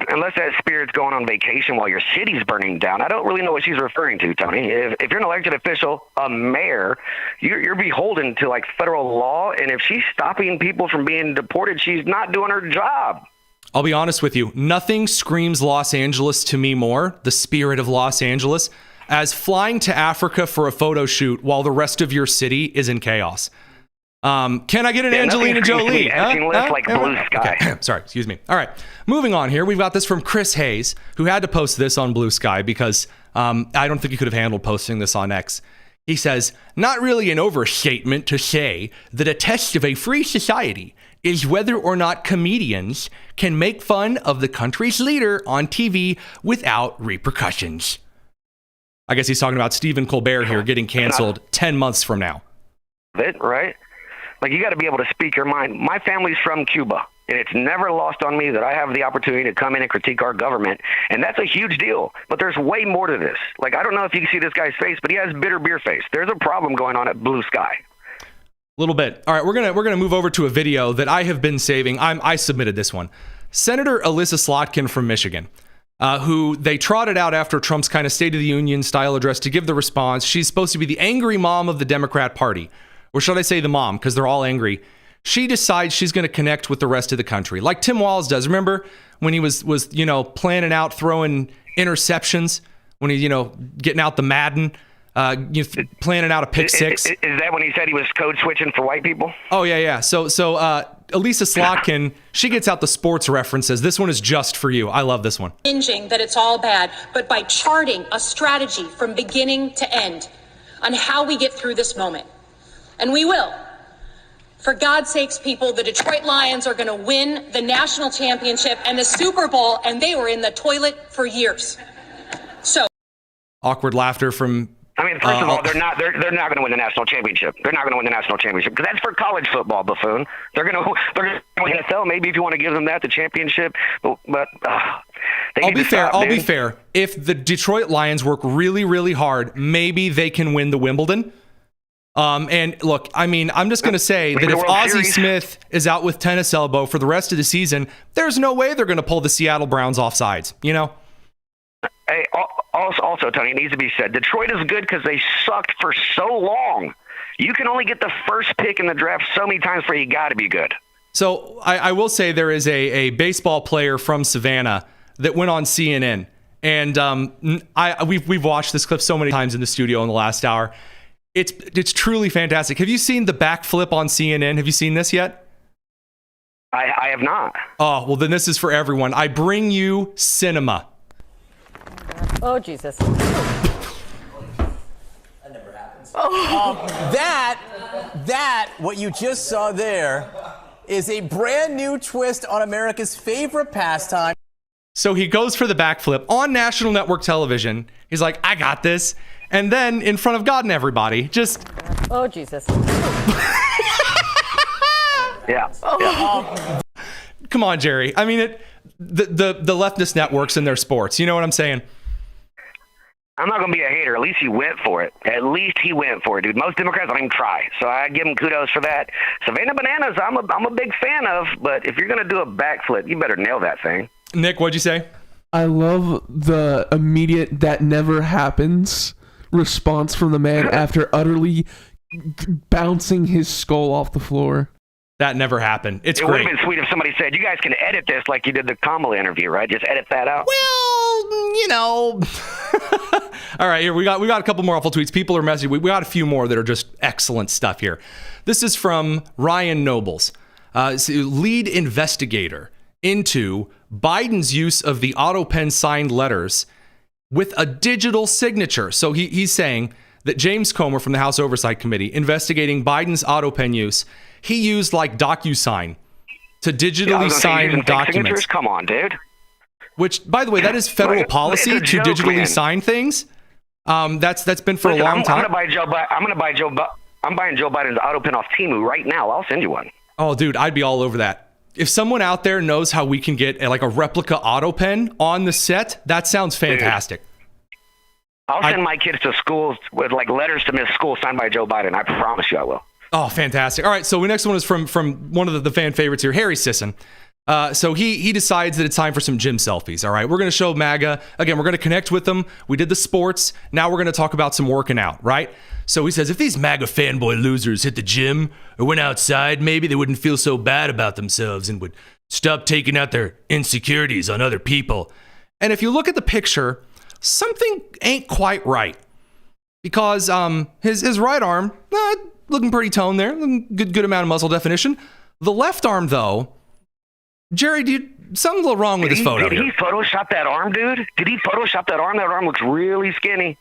[SPEAKER 13] Unless that spirit's going on vacation while your city's burning down. I don't really know what she's referring to, Tony. If you're an elected official, a mayor, you're beholden to like federal law, and if she's stopping people from being deported, she's not doing her job.
[SPEAKER 4] I'll be honest with you. Nothing screams Los Angeles to me more, the spirit of Los Angeles, as flying to Africa for a photo shoot while the rest of your city is in chaos. Can I get an Angelina Jolie?
[SPEAKER 13] Like Blue Sky.
[SPEAKER 4] Okay. Sorry, excuse me. All right, moving on here. We've got this from Chris Hayes, who had to post this on Blue Sky because I don't think he could have handled posting this on X. He says, "Not really an overstatement to say that a test of a free society is whether or not comedians can make fun of the country's leader on TV without repercussions." I guess he's talking about Stephen Colbert here getting canceled 10 months from now.
[SPEAKER 13] Right? Like, you got to be able to speak your mind. My family's from Cuba, and it's never lost on me that I have the opportunity to come in and critique our government, and that's a huge deal. But there's way more to this. Like, I don't know if you can see this guy's face, but he has bitter beer face. There's a problem going on at Blue Sky.
[SPEAKER 4] Little bit. All right, we're gonna move over to a video that I have been saving. I submitted this one. Senator Alyssa Slotkin from Michigan, who they trotted out after Trump's kind of State of the Union style address to give the response. She's supposed to be the angry mom of the Democrat Party, or should I say the mom, because they're all angry. She decides she's going to connect with the rest of the country, like Tim Walz does. Remember when he was planning out throwing interceptions when he getting out the Madden. Planning out a pick six.
[SPEAKER 13] Is that when he said he was code switching for white people?
[SPEAKER 4] Oh, yeah. So Alyssa Slotkin, she gets out the sports references. This one is just for you. I love this one.
[SPEAKER 14] That it's all bad, but by charting a strategy from beginning to end on how we get through this moment. And we will. For God's sakes, people, the Detroit Lions are going to win the national championship and the Super Bowl, and they were in the toilet for years. So.
[SPEAKER 4] Awkward laughter from...
[SPEAKER 13] I mean, first of all, they're not going to win the national championship. They're not going to win the national championship because that's for college football, buffoon. They're going to win NFL. Maybe if you want to give them that, the championship. But
[SPEAKER 4] I'll be fair. If the Detroit Lions work really, really hard, maybe they can win the Wimbledon. And look, I mean, I'm just going to say that if Ozzie Smith is out with tennis elbow for the rest of the season, there's no way they're going to pull the Seattle Browns off sides,
[SPEAKER 13] Hey, also, Tony, it needs to be said, Detroit is good because they sucked for so long. You can only get the first pick in the draft so many times before you got to be good.
[SPEAKER 4] So I will say there is a baseball player from Savannah that went on CNN, and we've watched this clip so many times in the studio in the last hour. It's truly fantastic. Have you seen the backflip on CNN? Have you seen this yet?
[SPEAKER 13] I have not.
[SPEAKER 4] Oh, well, then this is for everyone. I bring you cinema.
[SPEAKER 15] Oh, Jesus.
[SPEAKER 16] That never happens. What you just saw there is a brand new twist on America's favorite pastime.
[SPEAKER 4] So he goes for the backflip on national network television. He's like, I got this. And then in front of God and everybody, just...
[SPEAKER 15] Oh, Jesus.
[SPEAKER 13] Yeah.
[SPEAKER 4] Come on, Jerry. I mean, the leftist networks and their sports. You know what I'm saying?
[SPEAKER 13] I'm not going to be a hater. At least he went for it. At least he went for it, dude. Most Democrats don't even try. So I give him kudos for that. Savannah Bananas, I'm a big fan of, but if you're going to do a backflip, you better nail that thing.
[SPEAKER 4] Nick, what'd you say?
[SPEAKER 2] I love the immediate "that never happens" response from the man after utterly bouncing his skull off the floor.
[SPEAKER 4] That never happened. It
[SPEAKER 13] would have been sweet if somebody said, you guys can edit this like you did the Kamala interview, right? Just edit that out.
[SPEAKER 4] Well, you know. All right, here we got a couple more awful tweets. People are messaging. We got a few more that are just excellent stuff here. This is from Ryan Nobles, lead investigator into Biden's use of the auto pen signed letters with a digital signature. So he's saying that James Comer from the House Oversight Committee investigating Biden's auto pen use, he used like DocuSign to digitally sign documents.
[SPEAKER 13] Come on, dude.
[SPEAKER 4] Which, by the way, that is federal policy to digitally sign things. That's been for a long time.
[SPEAKER 13] I'm buying Joe Biden's auto pen off Temu right now. I'll send you one.
[SPEAKER 4] Oh, dude, I'd be all over that. If someone out there knows how we can get like a replica auto pen on the set, that sounds fantastic.
[SPEAKER 13] Dude, I'll send my kids to schools with like letters to miss school signed by Joe Biden. I promise you I will.
[SPEAKER 4] Oh, fantastic. All right, so the next one is from one of the fan favorites here, Harry Sisson. So he decides that it's time for some gym selfies. All right, we're going to show MAGA. Again, we're going to connect with them. We did the sports. Now we're going to talk about some working out, right? So he says, if these MAGA fanboy losers hit the gym or went outside, maybe they wouldn't feel so bad about themselves and would stop taking out their insecurities on other people. And if you look at the picture, something ain't quite right. Because his right arm, looking pretty toned there, good amount of muscle definition. The left arm, though, Jerry, dude, something's a little wrong with this photo.
[SPEAKER 13] Did he Photoshop that arm, dude? Did he Photoshop that arm? That arm looks really skinny.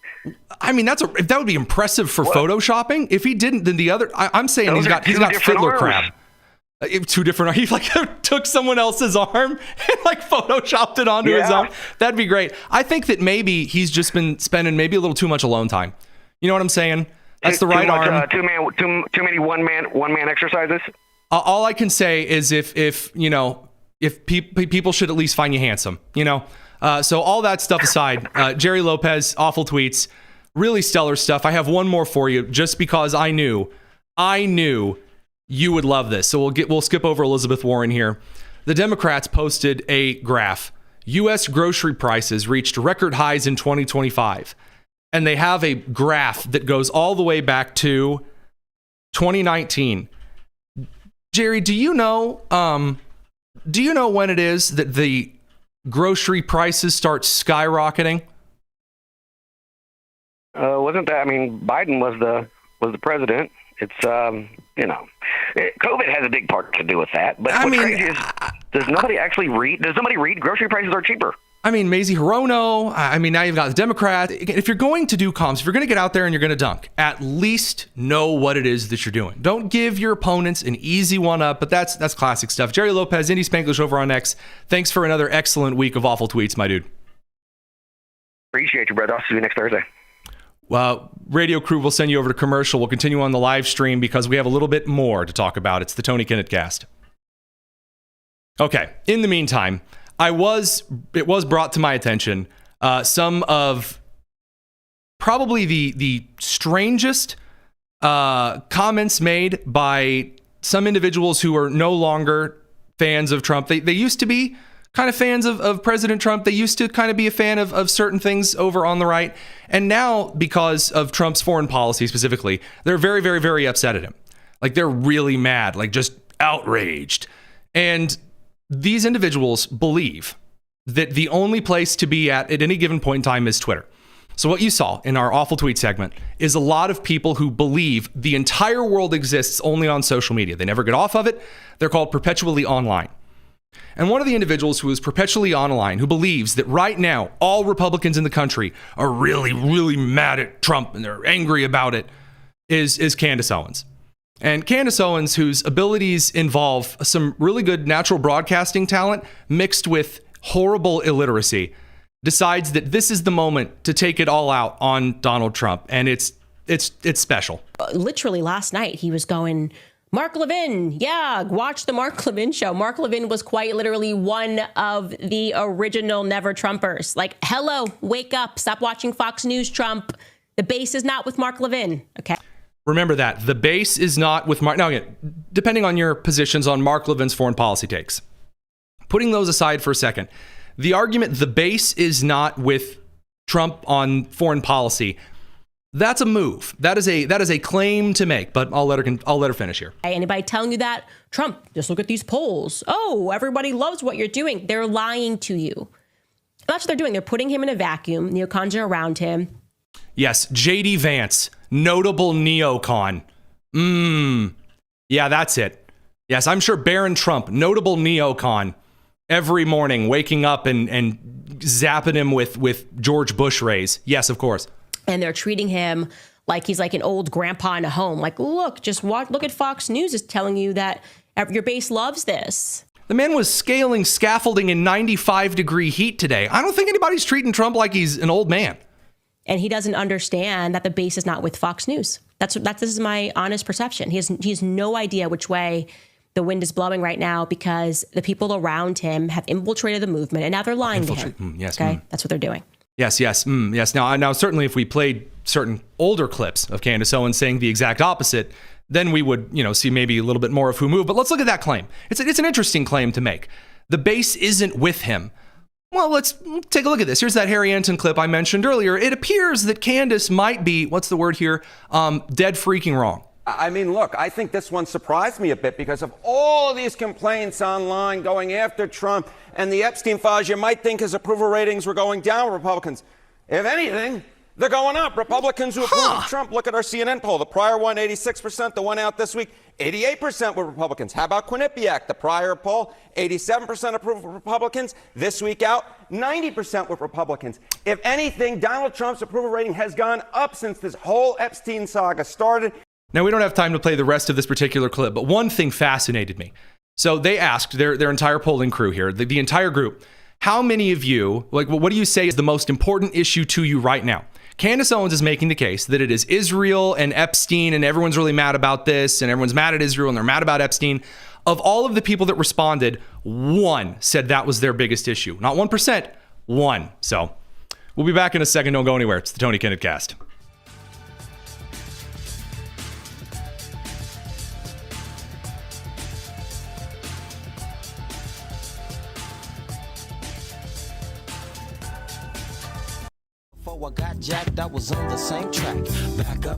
[SPEAKER 4] I mean, that would be impressive for photoshopping. If he didn't, then the other. I'm saying he's got fiddler crab. Two different. He like took someone else's arm and like photoshopped it onto his own. That'd be great. I think that maybe he's just been spending maybe a little too much alone time. You know what I'm saying? That's the right arm.
[SPEAKER 13] Too many one man exercises.
[SPEAKER 4] All I can say is if you know. If people should at least find you handsome, you know? So all that stuff aside, Jerry Lopez, awful tweets, really stellar stuff. I have one more for you just because I knew you would love this. So we'll skip over Elizabeth Warren here. The Democrats posted a graph. U.S. grocery prices reached record highs in 2025. And they have a graph that goes all the way back to 2019. Jerry, do you know when it is that the grocery prices start skyrocketing?
[SPEAKER 13] Wasn't that? I mean, Biden was the president. It's COVID has a big part to do with that. But what's crazy is, does nobody actually read? Does somebody read? Grocery prices are cheaper.
[SPEAKER 4] I mean, Mazie Hirono. I mean, now you've got the Democrat. If you're going to do comms, if you're going to get out there and you're going to dunk, at least know what it is that you're doing. Don't give your opponents an easy one up, but that's classic stuff. Jerry Lopez, Indy Spanglish over on X. Thanks for another excellent week of awful tweets, my dude.
[SPEAKER 13] Appreciate you, brother. I'll see you next Thursday.
[SPEAKER 4] Well, radio crew will send you over to commercial. We'll continue on the live stream because we have a little bit more to talk about. It's the Tony Kinnett cast. Okay. In the meantime, it was brought to my attention some of probably the strangest comments made by some individuals who are no longer fans of Trump. They used to be kind of fans of President Trump. They used to kind of be a fan of certain things over on the right. And now, because of Trump's foreign policy specifically, they're very, very, very upset at him. Like, they're really mad, like just outraged. And these individuals believe that the only place to be at any given point in time is Twitter. So what you saw in our awful tweet segment is a lot of people who believe the entire world exists only on social media. They never get off of it. They're called perpetually online. And one of the individuals who is perpetually online, who believes that right now all Republicans in the country are really, really mad at Trump and they're angry about it, is Candace Owens. And Candace Owens, whose abilities involve some really good natural broadcasting talent mixed with horrible illiteracy, decides that this is the moment to take it all out on Donald Trump. And it's special.
[SPEAKER 17] Literally last night, he was going Mark Levin. Yeah, watch the Mark Levin show. Mark Levin was quite literally one of the original Never Trumpers. Like, hello, wake up. Stop watching Fox News, Trump. The base is not with Mark Levin. Okay.
[SPEAKER 4] Remember that. The base is not with Mark. Now, again, depending on your positions on Mark Levin's foreign policy takes, putting those aside for a second, the argument the base is not with Trump on foreign policy, that's a move. That is a claim to make, but I'll let her finish here.
[SPEAKER 17] Anybody telling you that, Trump, just look at these polls. Oh, everybody loves what you're doing. They're lying to you. That's what they're doing. They're putting him in a vacuum, neocons are around him.
[SPEAKER 4] Yes, J.D. Vance, notable neocon. Yeah, that's it. Yes, I'm sure Barron Trump, notable neocon, every morning waking up and zapping him with George Bush rays. Yes, of course.
[SPEAKER 17] And they're treating him like he's like an old grandpa in a home. Like, look, just look at Fox News is telling you that your base loves this.
[SPEAKER 4] The man was scaling scaffolding in 95-degree heat today. I don't think anybody's treating Trump like he's an old man.
[SPEAKER 17] And he doesn't understand that the base is not with Fox News. This is my honest perception. He has no idea which way the wind is blowing right now because the people around him have infiltrated the movement and now they're lying to him.
[SPEAKER 4] Yes.
[SPEAKER 17] Okay, that's what they're doing.
[SPEAKER 4] Yes. Now, certainly, if we played certain older clips of Candace Owens saying the exact opposite, then we would, see maybe a little bit more of who moved. But let's look at that claim. It's an interesting claim to make. The base isn't with him. Well, let's take a look at this. Here's that Harry Anton clip I mentioned earlier. It appears that Candace might be, what's the word here, dead freaking wrong.
[SPEAKER 12] I mean, look, I think this one surprised me a bit because of all these complaints online going after Trump and the Epstein files. You might think his approval ratings were going down with Republicans. If anything, they're going up. Republicans who approve of Trump, look at our CNN poll. The prior one, 86%. The one out this week, 88% were Republicans. How about Quinnipiac? The prior poll, 87% approve of Republicans. This week out, 90% with Republicans. If anything, Donald Trump's approval rating has gone up since this whole Epstein saga started.
[SPEAKER 4] Now, we don't have time to play the rest of this particular clip, but one thing fascinated me. So they asked their entire polling crew here, the entire group, how many of you, what do you say is the most important issue to you right now? Candace Owens is making the case that it is Israel and Epstein, and everyone's really mad about this, and everyone's mad at Israel, and they're mad about Epstein. Of all of the people that responded, one said that was their biggest issue. Not 1%, one. So we'll be back in a second. Don't go anywhere. It's the Tony Kinnett Cast.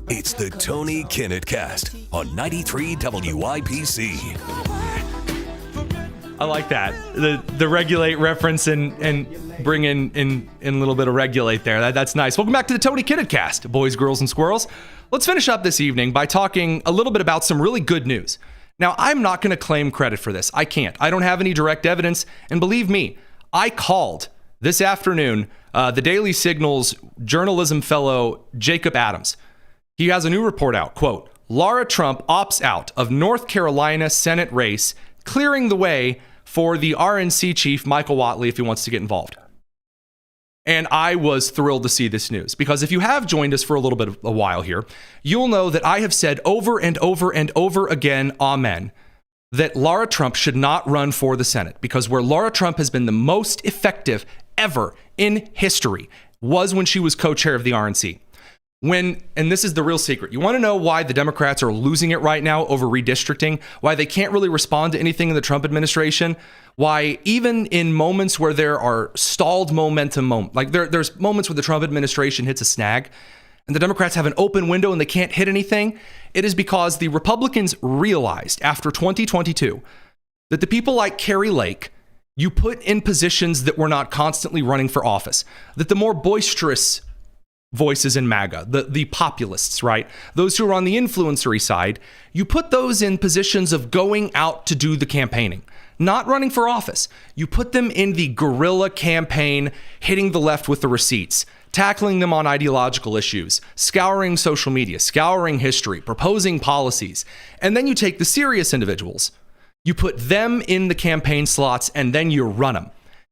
[SPEAKER 1] It's the Tony Kinnett Cast on 93 WIPC.
[SPEAKER 4] I like that. The regulate reference and bring in a little bit of regulate there. That's nice. Welcome back to the Tony Kinnett Cast, boys, girls, and squirrels. Let's finish up this evening by talking a little bit about some really good news. Now, I'm not going to claim credit for this. I can't. I don't have any direct evidence. And believe me, I called this afternoon the Daily Signal's journalism fellow, Jacob Adams. He has a new report out. Quote, Laura Trump opts out of North Carolina Senate race, clearing the way for the RNC chief, Michael Whatley, if he wants to get involved. And I was thrilled to see this news because if you have joined us for a little bit of a while here, you'll know that I have said over and over and over again, amen, that Laura Trump should not run for the Senate because where Laura Trump has been the most effective ever in history was when she was co-chair of the RNC. And this is the real secret. You want to know why the Democrats are losing it right now over redistricting? Why they can't really respond to anything in the Trump administration? Why even in moments where there are stalled momentum, there's moments where the Trump administration hits a snag and the Democrats have an open window and they can't hit anything? It is because the Republicans realized after 2022 that the people like Kari Lake you put in positions that were not constantly running for office, that the more boisterous voices in MAGA, the populists, right? Those who are on the influencery side, you put those in positions of going out to do the campaigning, not running for office. You put them in the guerrilla campaign, hitting the left with the receipts, tackling them on ideological issues, scouring social media, scouring history, proposing policies. And then you take the serious individuals, you put them in the campaign slots, and then you run them.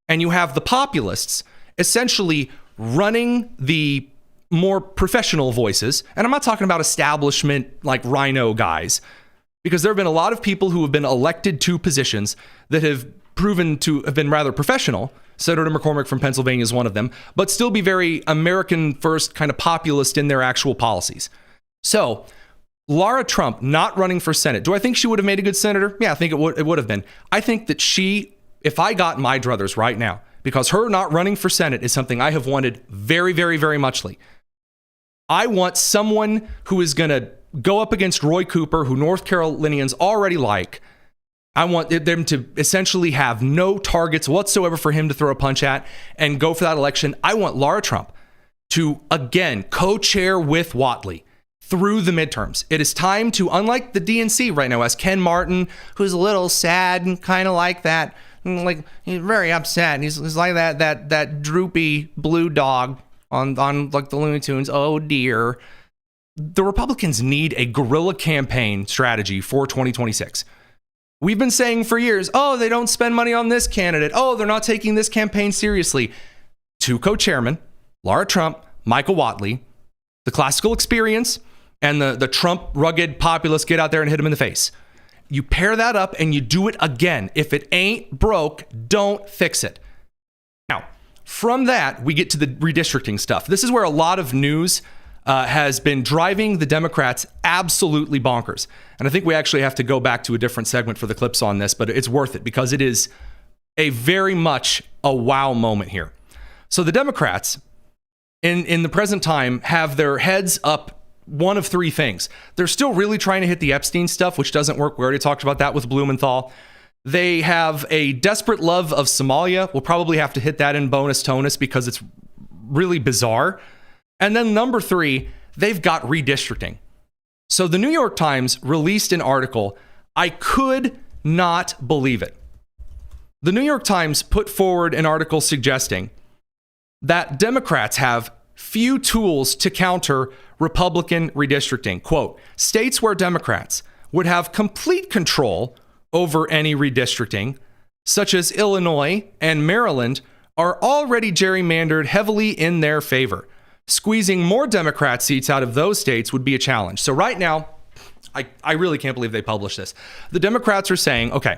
[SPEAKER 4] And you have the populists essentially running the more professional voices. And I'm not talking about establishment like Rhino guys, because there have been a lot of people who have been elected to positions that have proven to have been rather professional. Senator McCormick from Pennsylvania is one of them, but still be very American first, kind of populist in their actual policies. So Laura Trump not running for Senate. Do I think she would have made a good senator? Yeah, I think it would have been. I think that she, if I got my druthers right now, because her not running for Senate is something I have wanted very, very, very muchly. I want someone who is going to go up against Roy Cooper, who North Carolinians already like. I want them to essentially have no targets whatsoever for him to throw a punch at and go for that election. I want Laura Trump to, again, co-chair with Whatley through the midterms. It is time to, unlike the DNC right now, as Ken Martin, who's a little sad and kind of like that, like he's very upset. He's like that droopy blue dog on like the Looney Tunes. Oh dear. The Republicans need a guerrilla campaign strategy for 2026. We've been saying for years, oh, they don't spend money on this candidate. Oh, they're not taking this campaign seriously. Two co-chairmen, Laura Trump, Michael Whatley, the classical experience, and the Trump rugged populist get out there and hit him in the face. You pair that up and you do it again. If it ain't broke, don't fix it. Now, from that, we get to the redistricting stuff. This is where a lot of news has been driving the Democrats absolutely bonkers. And I think we actually have to go back to a different segment for the clips on this, but it's worth it because it is a very much a wow moment here. So the Democrats in the present time have their heads up one of three things. They're still really trying to hit the Epstein stuff, which doesn't work. We already talked about that with Blumenthal. They have a desperate love of Somalia. We'll probably have to hit that in bonus tonus because it's really bizarre. And then number three, they've got redistricting. So the New York Times released an article. I could not believe it. The New York Times put forward an article suggesting that Democrats have few tools to counter Republican redistricting. Quote, states where Democrats would have complete control over any redistricting, such as Illinois and Maryland, are already gerrymandered heavily in their favor. Squeezing more Democrat seats out of those states would be a challenge. So right now, I really can't believe they published this. The Democrats are saying, okay,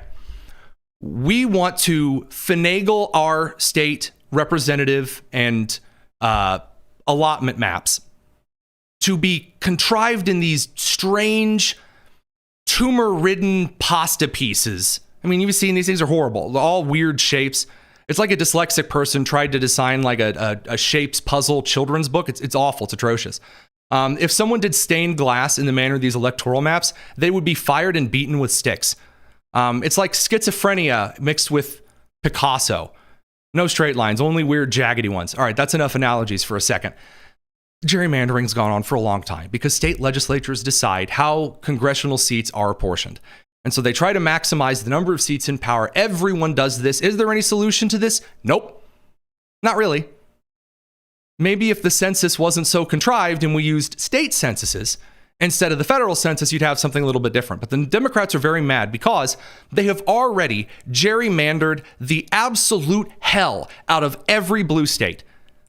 [SPEAKER 4] we want to finagle our state representative and allotment maps to be contrived in these strange tumor-ridden pasta pieces. I mean, you've seen these things are horrible. They're all weird shapes. It's like a dyslexic person tried to design like a shapes puzzle children's book. It's awful. It's atrocious. If someone did stained glass in the manner of these electoral maps, they would be fired and beaten with sticks. It's like schizophrenia mixed with Picasso. No straight lines, only weird jaggedy ones. All right, that's enough analogies for a second. Gerrymandering's gone on for a long time because state legislatures decide how congressional seats are apportioned. And so they try to maximize the number of seats in power. Everyone does this. Is there any solution to this? Nope. Not really. Maybe if the census wasn't so contrived and we used state censuses instead of the federal census, you'd have something a little bit different. But the Democrats are very mad because they have already gerrymandered the absolute hell out of every blue state.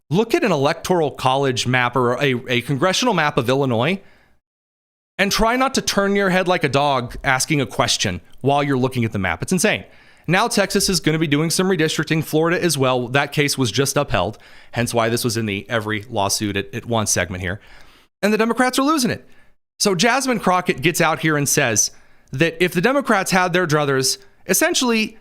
[SPEAKER 4] Look at an electoral college map or a congressional map of Illinois and try not to turn your head like a dog asking a question while you're looking at the map. It's insane. Now Texas is going to be doing some redistricting. Florida as well. That case was just upheld, hence why this was in the every lawsuit at once segment here. And the Democrats are losing it. So Jasmine Crockett gets out here and says that if the Democrats had their druthers, essentially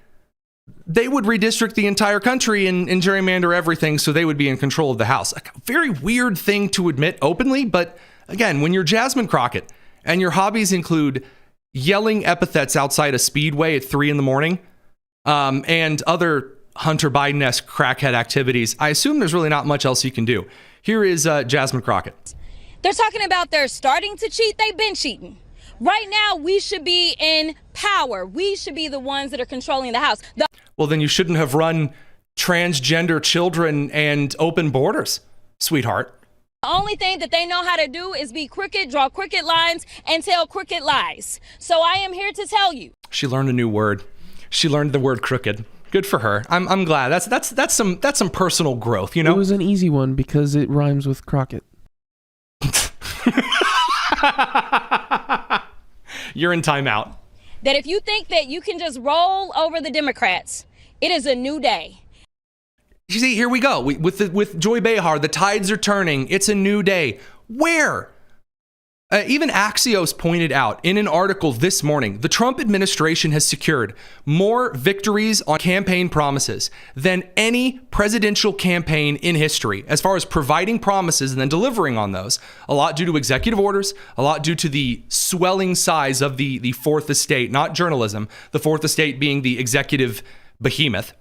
[SPEAKER 4] they would redistrict the entire country and gerrymander everything so they would be in control of the House. A very weird thing to admit openly, but again, when you're Jasmine Crockett and your hobbies include yelling epithets outside a speedway at 3 a.m, and other Hunter Biden-esque crackhead activities, I assume there's really not much else you can do. Here is Jasmine Crockett.
[SPEAKER 18] They're talking about they're starting to cheat. They've been cheating. Right now, we should be in power. We should be the ones that are controlling the House.
[SPEAKER 4] Well, then you shouldn't have run transgender children and open borders, sweetheart.
[SPEAKER 18] The only thing that they know how to do is be crooked, draw crooked lines, and tell crooked lies. So I am here to tell you.
[SPEAKER 4] She learned a new word. She learned the word crooked. Good for her. I'm glad. That's some personal growth, you know?
[SPEAKER 2] It was an easy one because it rhymes with Crockett.
[SPEAKER 4] You're in timeout.
[SPEAKER 18] That if you think that you can just roll over the Democrats, it is a new day.
[SPEAKER 4] You see, here we go. With Joy Behar, the tides are turning. It's a new day. Where? Even Axios pointed out in an article this morning, the Trump administration has secured more victories on campaign promises than any presidential campaign in history, as far as providing promises and then delivering on those. A lot due to executive orders, a lot due to the swelling size of the fourth estate, not journalism, the fourth estate being the executive behemoth.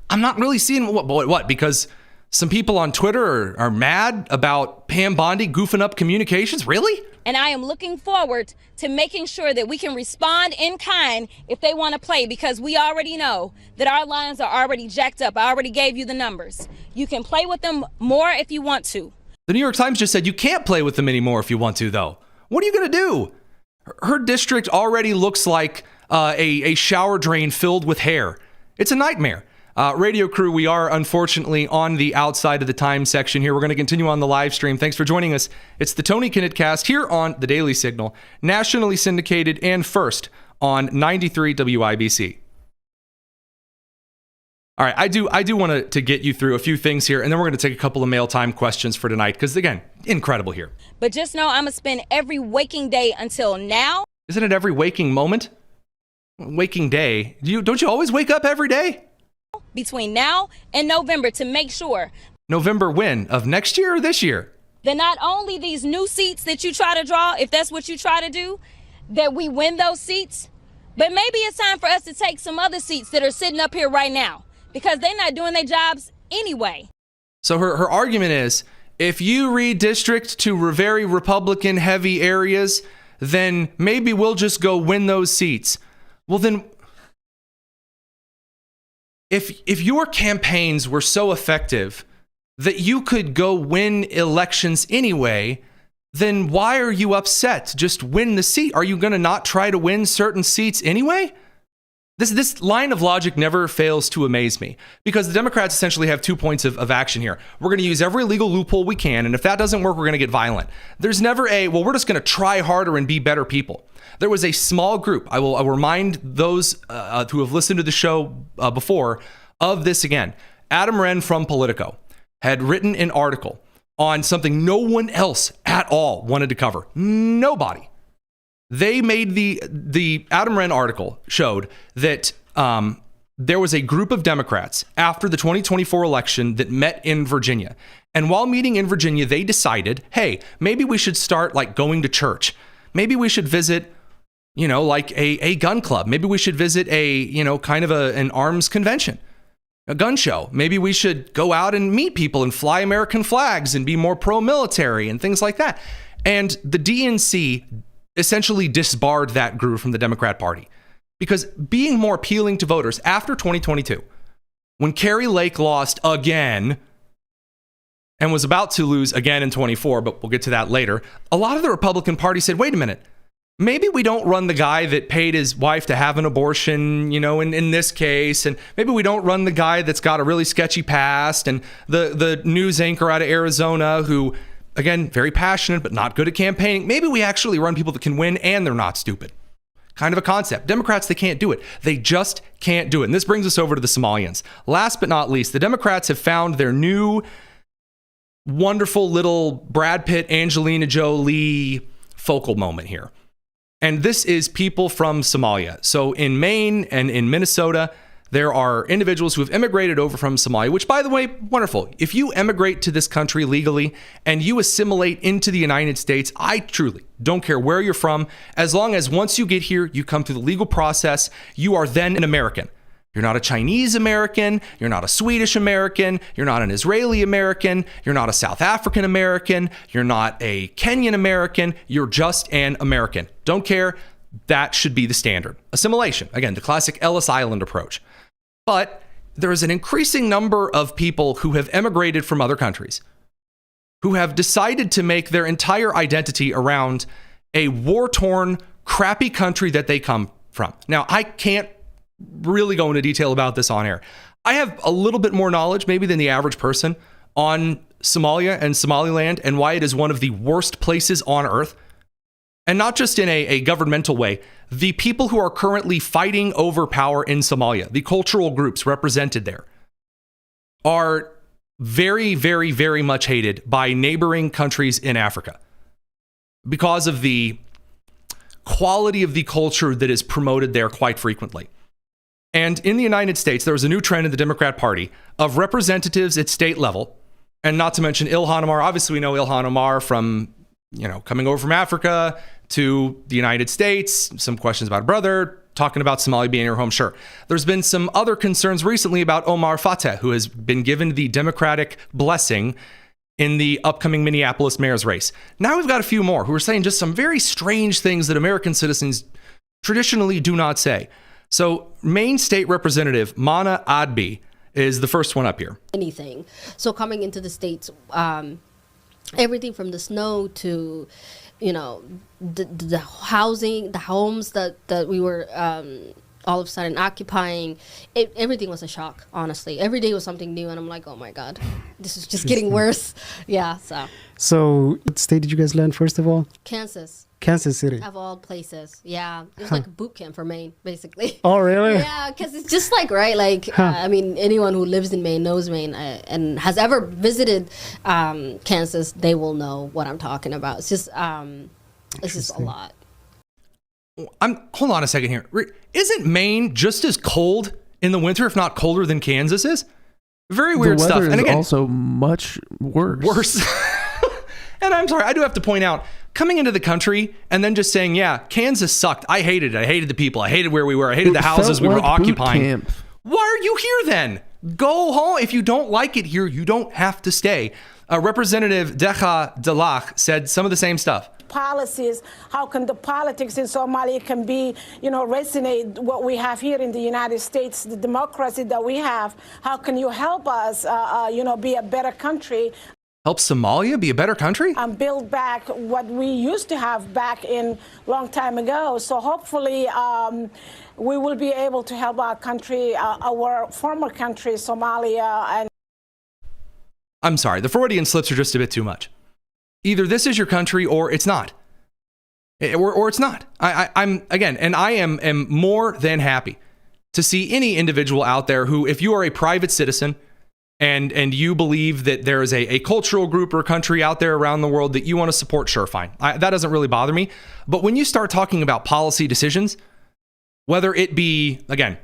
[SPEAKER 4] I'm not really seeing what because some people on Twitter are mad about Pam Bondi goofing up communications. Really?
[SPEAKER 18] And I am looking forward to making sure that we can respond in kind if they want to play, because we already know that our lines are already jacked up. I already gave you the numbers. You can play with them more if you want to.
[SPEAKER 4] The New York Times just said you can't play with them anymore if you want to, though. What are you going to do? Her district already looks like a shower drain filled with hair. It's a nightmare. Radio crew, we are unfortunately on the outside of the time section here. We're going to continue on the live stream. Thanks for joining us. It's the Tony Kinnett Cast here on the Daily Signal, nationally syndicated and first on 93 WIBC. All right, I do want to get you through a few things here, and then we're going to take a couple of mail time questions for tonight, because, again, incredible here.
[SPEAKER 18] But just know I'm going to spend every waking day until now.
[SPEAKER 4] Isn't it every waking moment? Waking day? Don't you always wake up every day?
[SPEAKER 18] Between now and November to make sure.
[SPEAKER 4] November when? Of next year or this year?
[SPEAKER 18] That not only these new seats that you try to draw, if that's what you try to do, that we win those seats, but maybe it's time for us to take some other seats that are sitting up here right now, because they're not doing their jobs anyway.
[SPEAKER 4] So her argument is, if you redistrict to very Republican heavy areas, then maybe we'll just go win those seats. Well, then, if your campaigns were so effective that you could go win elections anyway, then why are you upset? Just win the seat. Are you going to not try to win certain seats anyway? This line of logic never fails to amaze me, because the Democrats essentially have 2 points of action here. We're going to use every legal loophole we can, and if that doesn't work, we're going to get violent. There's never we're just going to try harder and be better people. There was a small group, I'll remind those who have listened to the show before of this again. Adam Wren from Politico had written an article on something no one else at all wanted to cover. Nobody. They made the Adam Wren article showed that there was a group of Democrats after the 2024 election that met in Virginia. And while meeting in Virginia, they decided, hey, maybe we should start going to church. Maybe we should visit, like a gun club. Maybe we should visit kind of an arms convention, a gun show. Maybe we should go out and meet people and fly American flags and be more pro-military and things like that. And the DNC essentially disbarred that group from the Democrat Party, because being more appealing to voters after 2022, when Kari Lake lost again and was about to lose again in 24, but we'll get to that later, a lot of the Republican Party said, wait a minute, maybe we don't run the guy that paid his wife to have an abortion, in this case, and maybe we don't run the guy that's got a really sketchy past, and the news anchor out of Arizona who, again, very passionate, but not good at campaigning. Maybe we actually run people that can win and they're not stupid. Kind of a concept. Democrats, they can't do it. They just can't do it. And this brings us over to the Somalians. Last but not least, the Democrats have found their new wonderful little Brad Pitt, Angelina Jolie focal moment here. And this is people from Somalia. So in Maine and in Minnesota, there are individuals who have immigrated over from Somalia, which, by the way, wonderful. If you emigrate to this country legally and you assimilate into the United States, I truly don't care where you're from, as long as once you get here, you come through the legal process, you are then an American. You're not a Chinese American, you're not a Swedish American, you're not an Israeli American, you're not a South African American, you're not a Kenyan American, you're just an American. Don't care. That should be the standard. Assimilation, again, the classic Ellis Island approach. But there is an increasing number of people who have emigrated from other countries, who have decided to make their entire identity around a war-torn, crappy country that they come from. Now, I can't really go into detail about this on air. I have a little bit more knowledge, maybe than the average person, on Somalia and Somaliland and why it is one of the worst places on earth. and not just in a governmental way, the people who are currently fighting over power in Somalia, the cultural groups represented there, are very, very, very much hated by neighboring countries in Africa because of the quality of the culture that is promoted there quite frequently. And in the United States, there was a new trend in the Democrat Party of representatives at state level, and not to mention Ilhan Omar. Obviously, we know Ilhan Omar from, coming over from Africa to the United States, some questions about her brother, talking about Somalia being her home. Sure. There's been some other concerns recently about Omar Fateh, who has been given the Democratic blessing in the upcoming Minneapolis mayor's race. Now we've got a few more who are saying just some very strange things that American citizens traditionally do not say. So Maine State Representative Mana Adby is the first one up here.
[SPEAKER 19] Anything. So coming into the States, everything from the snow to, the housing, the homes that we were all of a sudden occupying, everything was a shock, honestly. Every day was something new, and I'm like, oh my God, this is just getting worse. Yeah,
[SPEAKER 20] So what state did you guys land, first of all? Kansas City.
[SPEAKER 19] Of all places, yeah. It was like a boot camp for Maine, basically.
[SPEAKER 20] Oh, really?
[SPEAKER 19] Yeah, because it's just anyone who lives in Maine knows Maine and has ever visited Kansas, they will know what I'm talking about. It's just a lot.
[SPEAKER 4] Hold on a second here. Isn't Maine just as cold in the winter, if not colder than Kansas is? Very weird stuff.
[SPEAKER 2] And again, also much worse.
[SPEAKER 4] And I'm sorry, I do have to point out, coming into the country and then just saying, yeah, Kansas sucked. I hated it. I hated the people. I hated where we were. I hated the houses we were occupying. Why are you here then? Go home. If you don't like it here, you don't have to stay. Representative Deha Dalach said some of the same stuff.
[SPEAKER 21] Policies, how can the politics in Somalia can be, resonate what we have here in the United States, the democracy that we have. How can you help us, be a better country?
[SPEAKER 4] Help Somalia be a better country?
[SPEAKER 21] And build back what we used to have back in long time ago. So hopefully we will be able to help our country, our former country, Somalia. And
[SPEAKER 4] I'm sorry, the Freudian slips are just a bit too much. Either this is your country or it's not. Or it's not. I am more than happy to see any individual out there who, if you are a private citizen and you believe that there is a cultural group or country out there around the world that you want to support, sure, fine. That doesn't really bother me. But when you start talking about policy decisions, whether it be Somalia,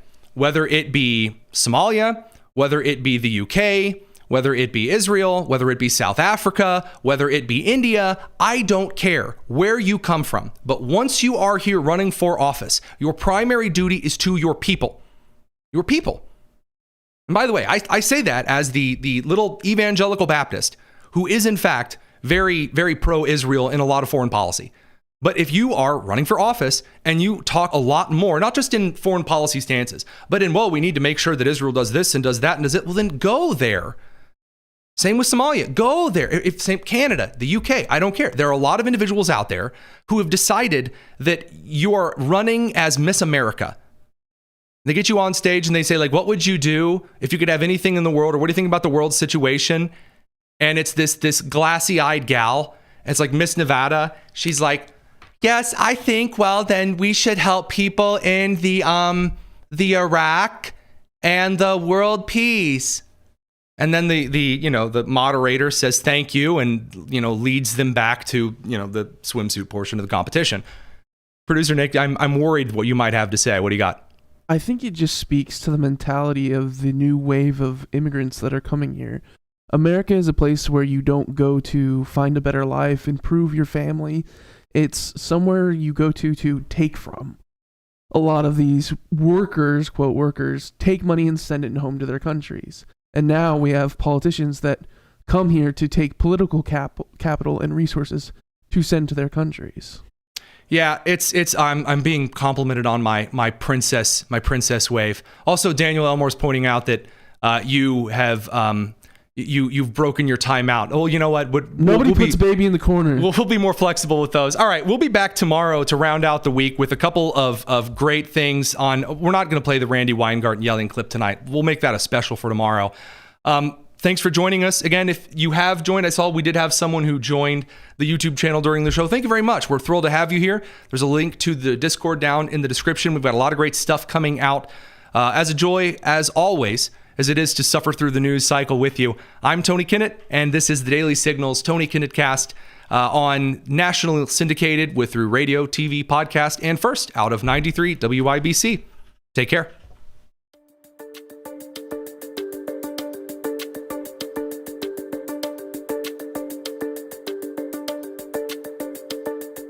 [SPEAKER 4] whether it be the UK, whether it be Israel, whether it be South Africa, whether it be India, I don't care where you come from. But once you are here running for office, your primary duty is to your people. Your people. And by the way, I say that as the little evangelical Baptist who is in fact very, very pro-Israel in a lot of foreign policy. But if you are running for office and you talk a lot more, not just in foreign policy stances, but in, we need to make sure that Israel does this and does that and does it, well, then go there. Same with Somalia. Go there. Same Canada, the UK, I don't care. There are a lot of individuals out there who have decided that you are running as Miss America. They get you on stage and they say, what would you do if you could have anything in the world? Or what do you think about the world situation? And it's this glassy-eyed gal. It's like Miss Nevada. She's like, yes, I think, then we should help people in the Iraq and the world peace. And then the moderator says thank you and leads them back to the swimsuit portion of the competition. Producer Nick, I'm worried what you might have to say. What do you got?
[SPEAKER 2] I think it just speaks to the mentality of the new wave of immigrants that are coming here. America is a place where you don't go to find a better life, improve your family. It's somewhere you go to take from. A lot of these workers, quote workers, take money and send it home to their countries. And now we have politicians that come here to take political capital and resources to send to their countries.
[SPEAKER 4] Yeah, I'm being complimented on my princess wave. Also, Daniel Elmore's pointing out that you have you've broken your timeout. Oh, you know what?
[SPEAKER 2] Nobody puts baby in the corner.
[SPEAKER 4] We'll be more flexible with those. All right, we'll be back tomorrow to round out the week with a couple of great things on. We're not going to play the Randy Weingarten yelling clip tonight. We'll make that a special for tomorrow. Thanks for joining us. Again, if you have joined, I saw we did have someone who joined the YouTube channel during the show. Thank you very much. We're thrilled to have you here. There's a link to the Discord down in the description. We've got a lot of great stuff coming out. As a joy, as always, as it is to suffer through the news cycle with you. I'm Tony Kinnett, and this is the Daily Signal's Tony Kinnett Cast on national syndicated with through radio, TV, podcast, and first out of 93 WIBC. Take care.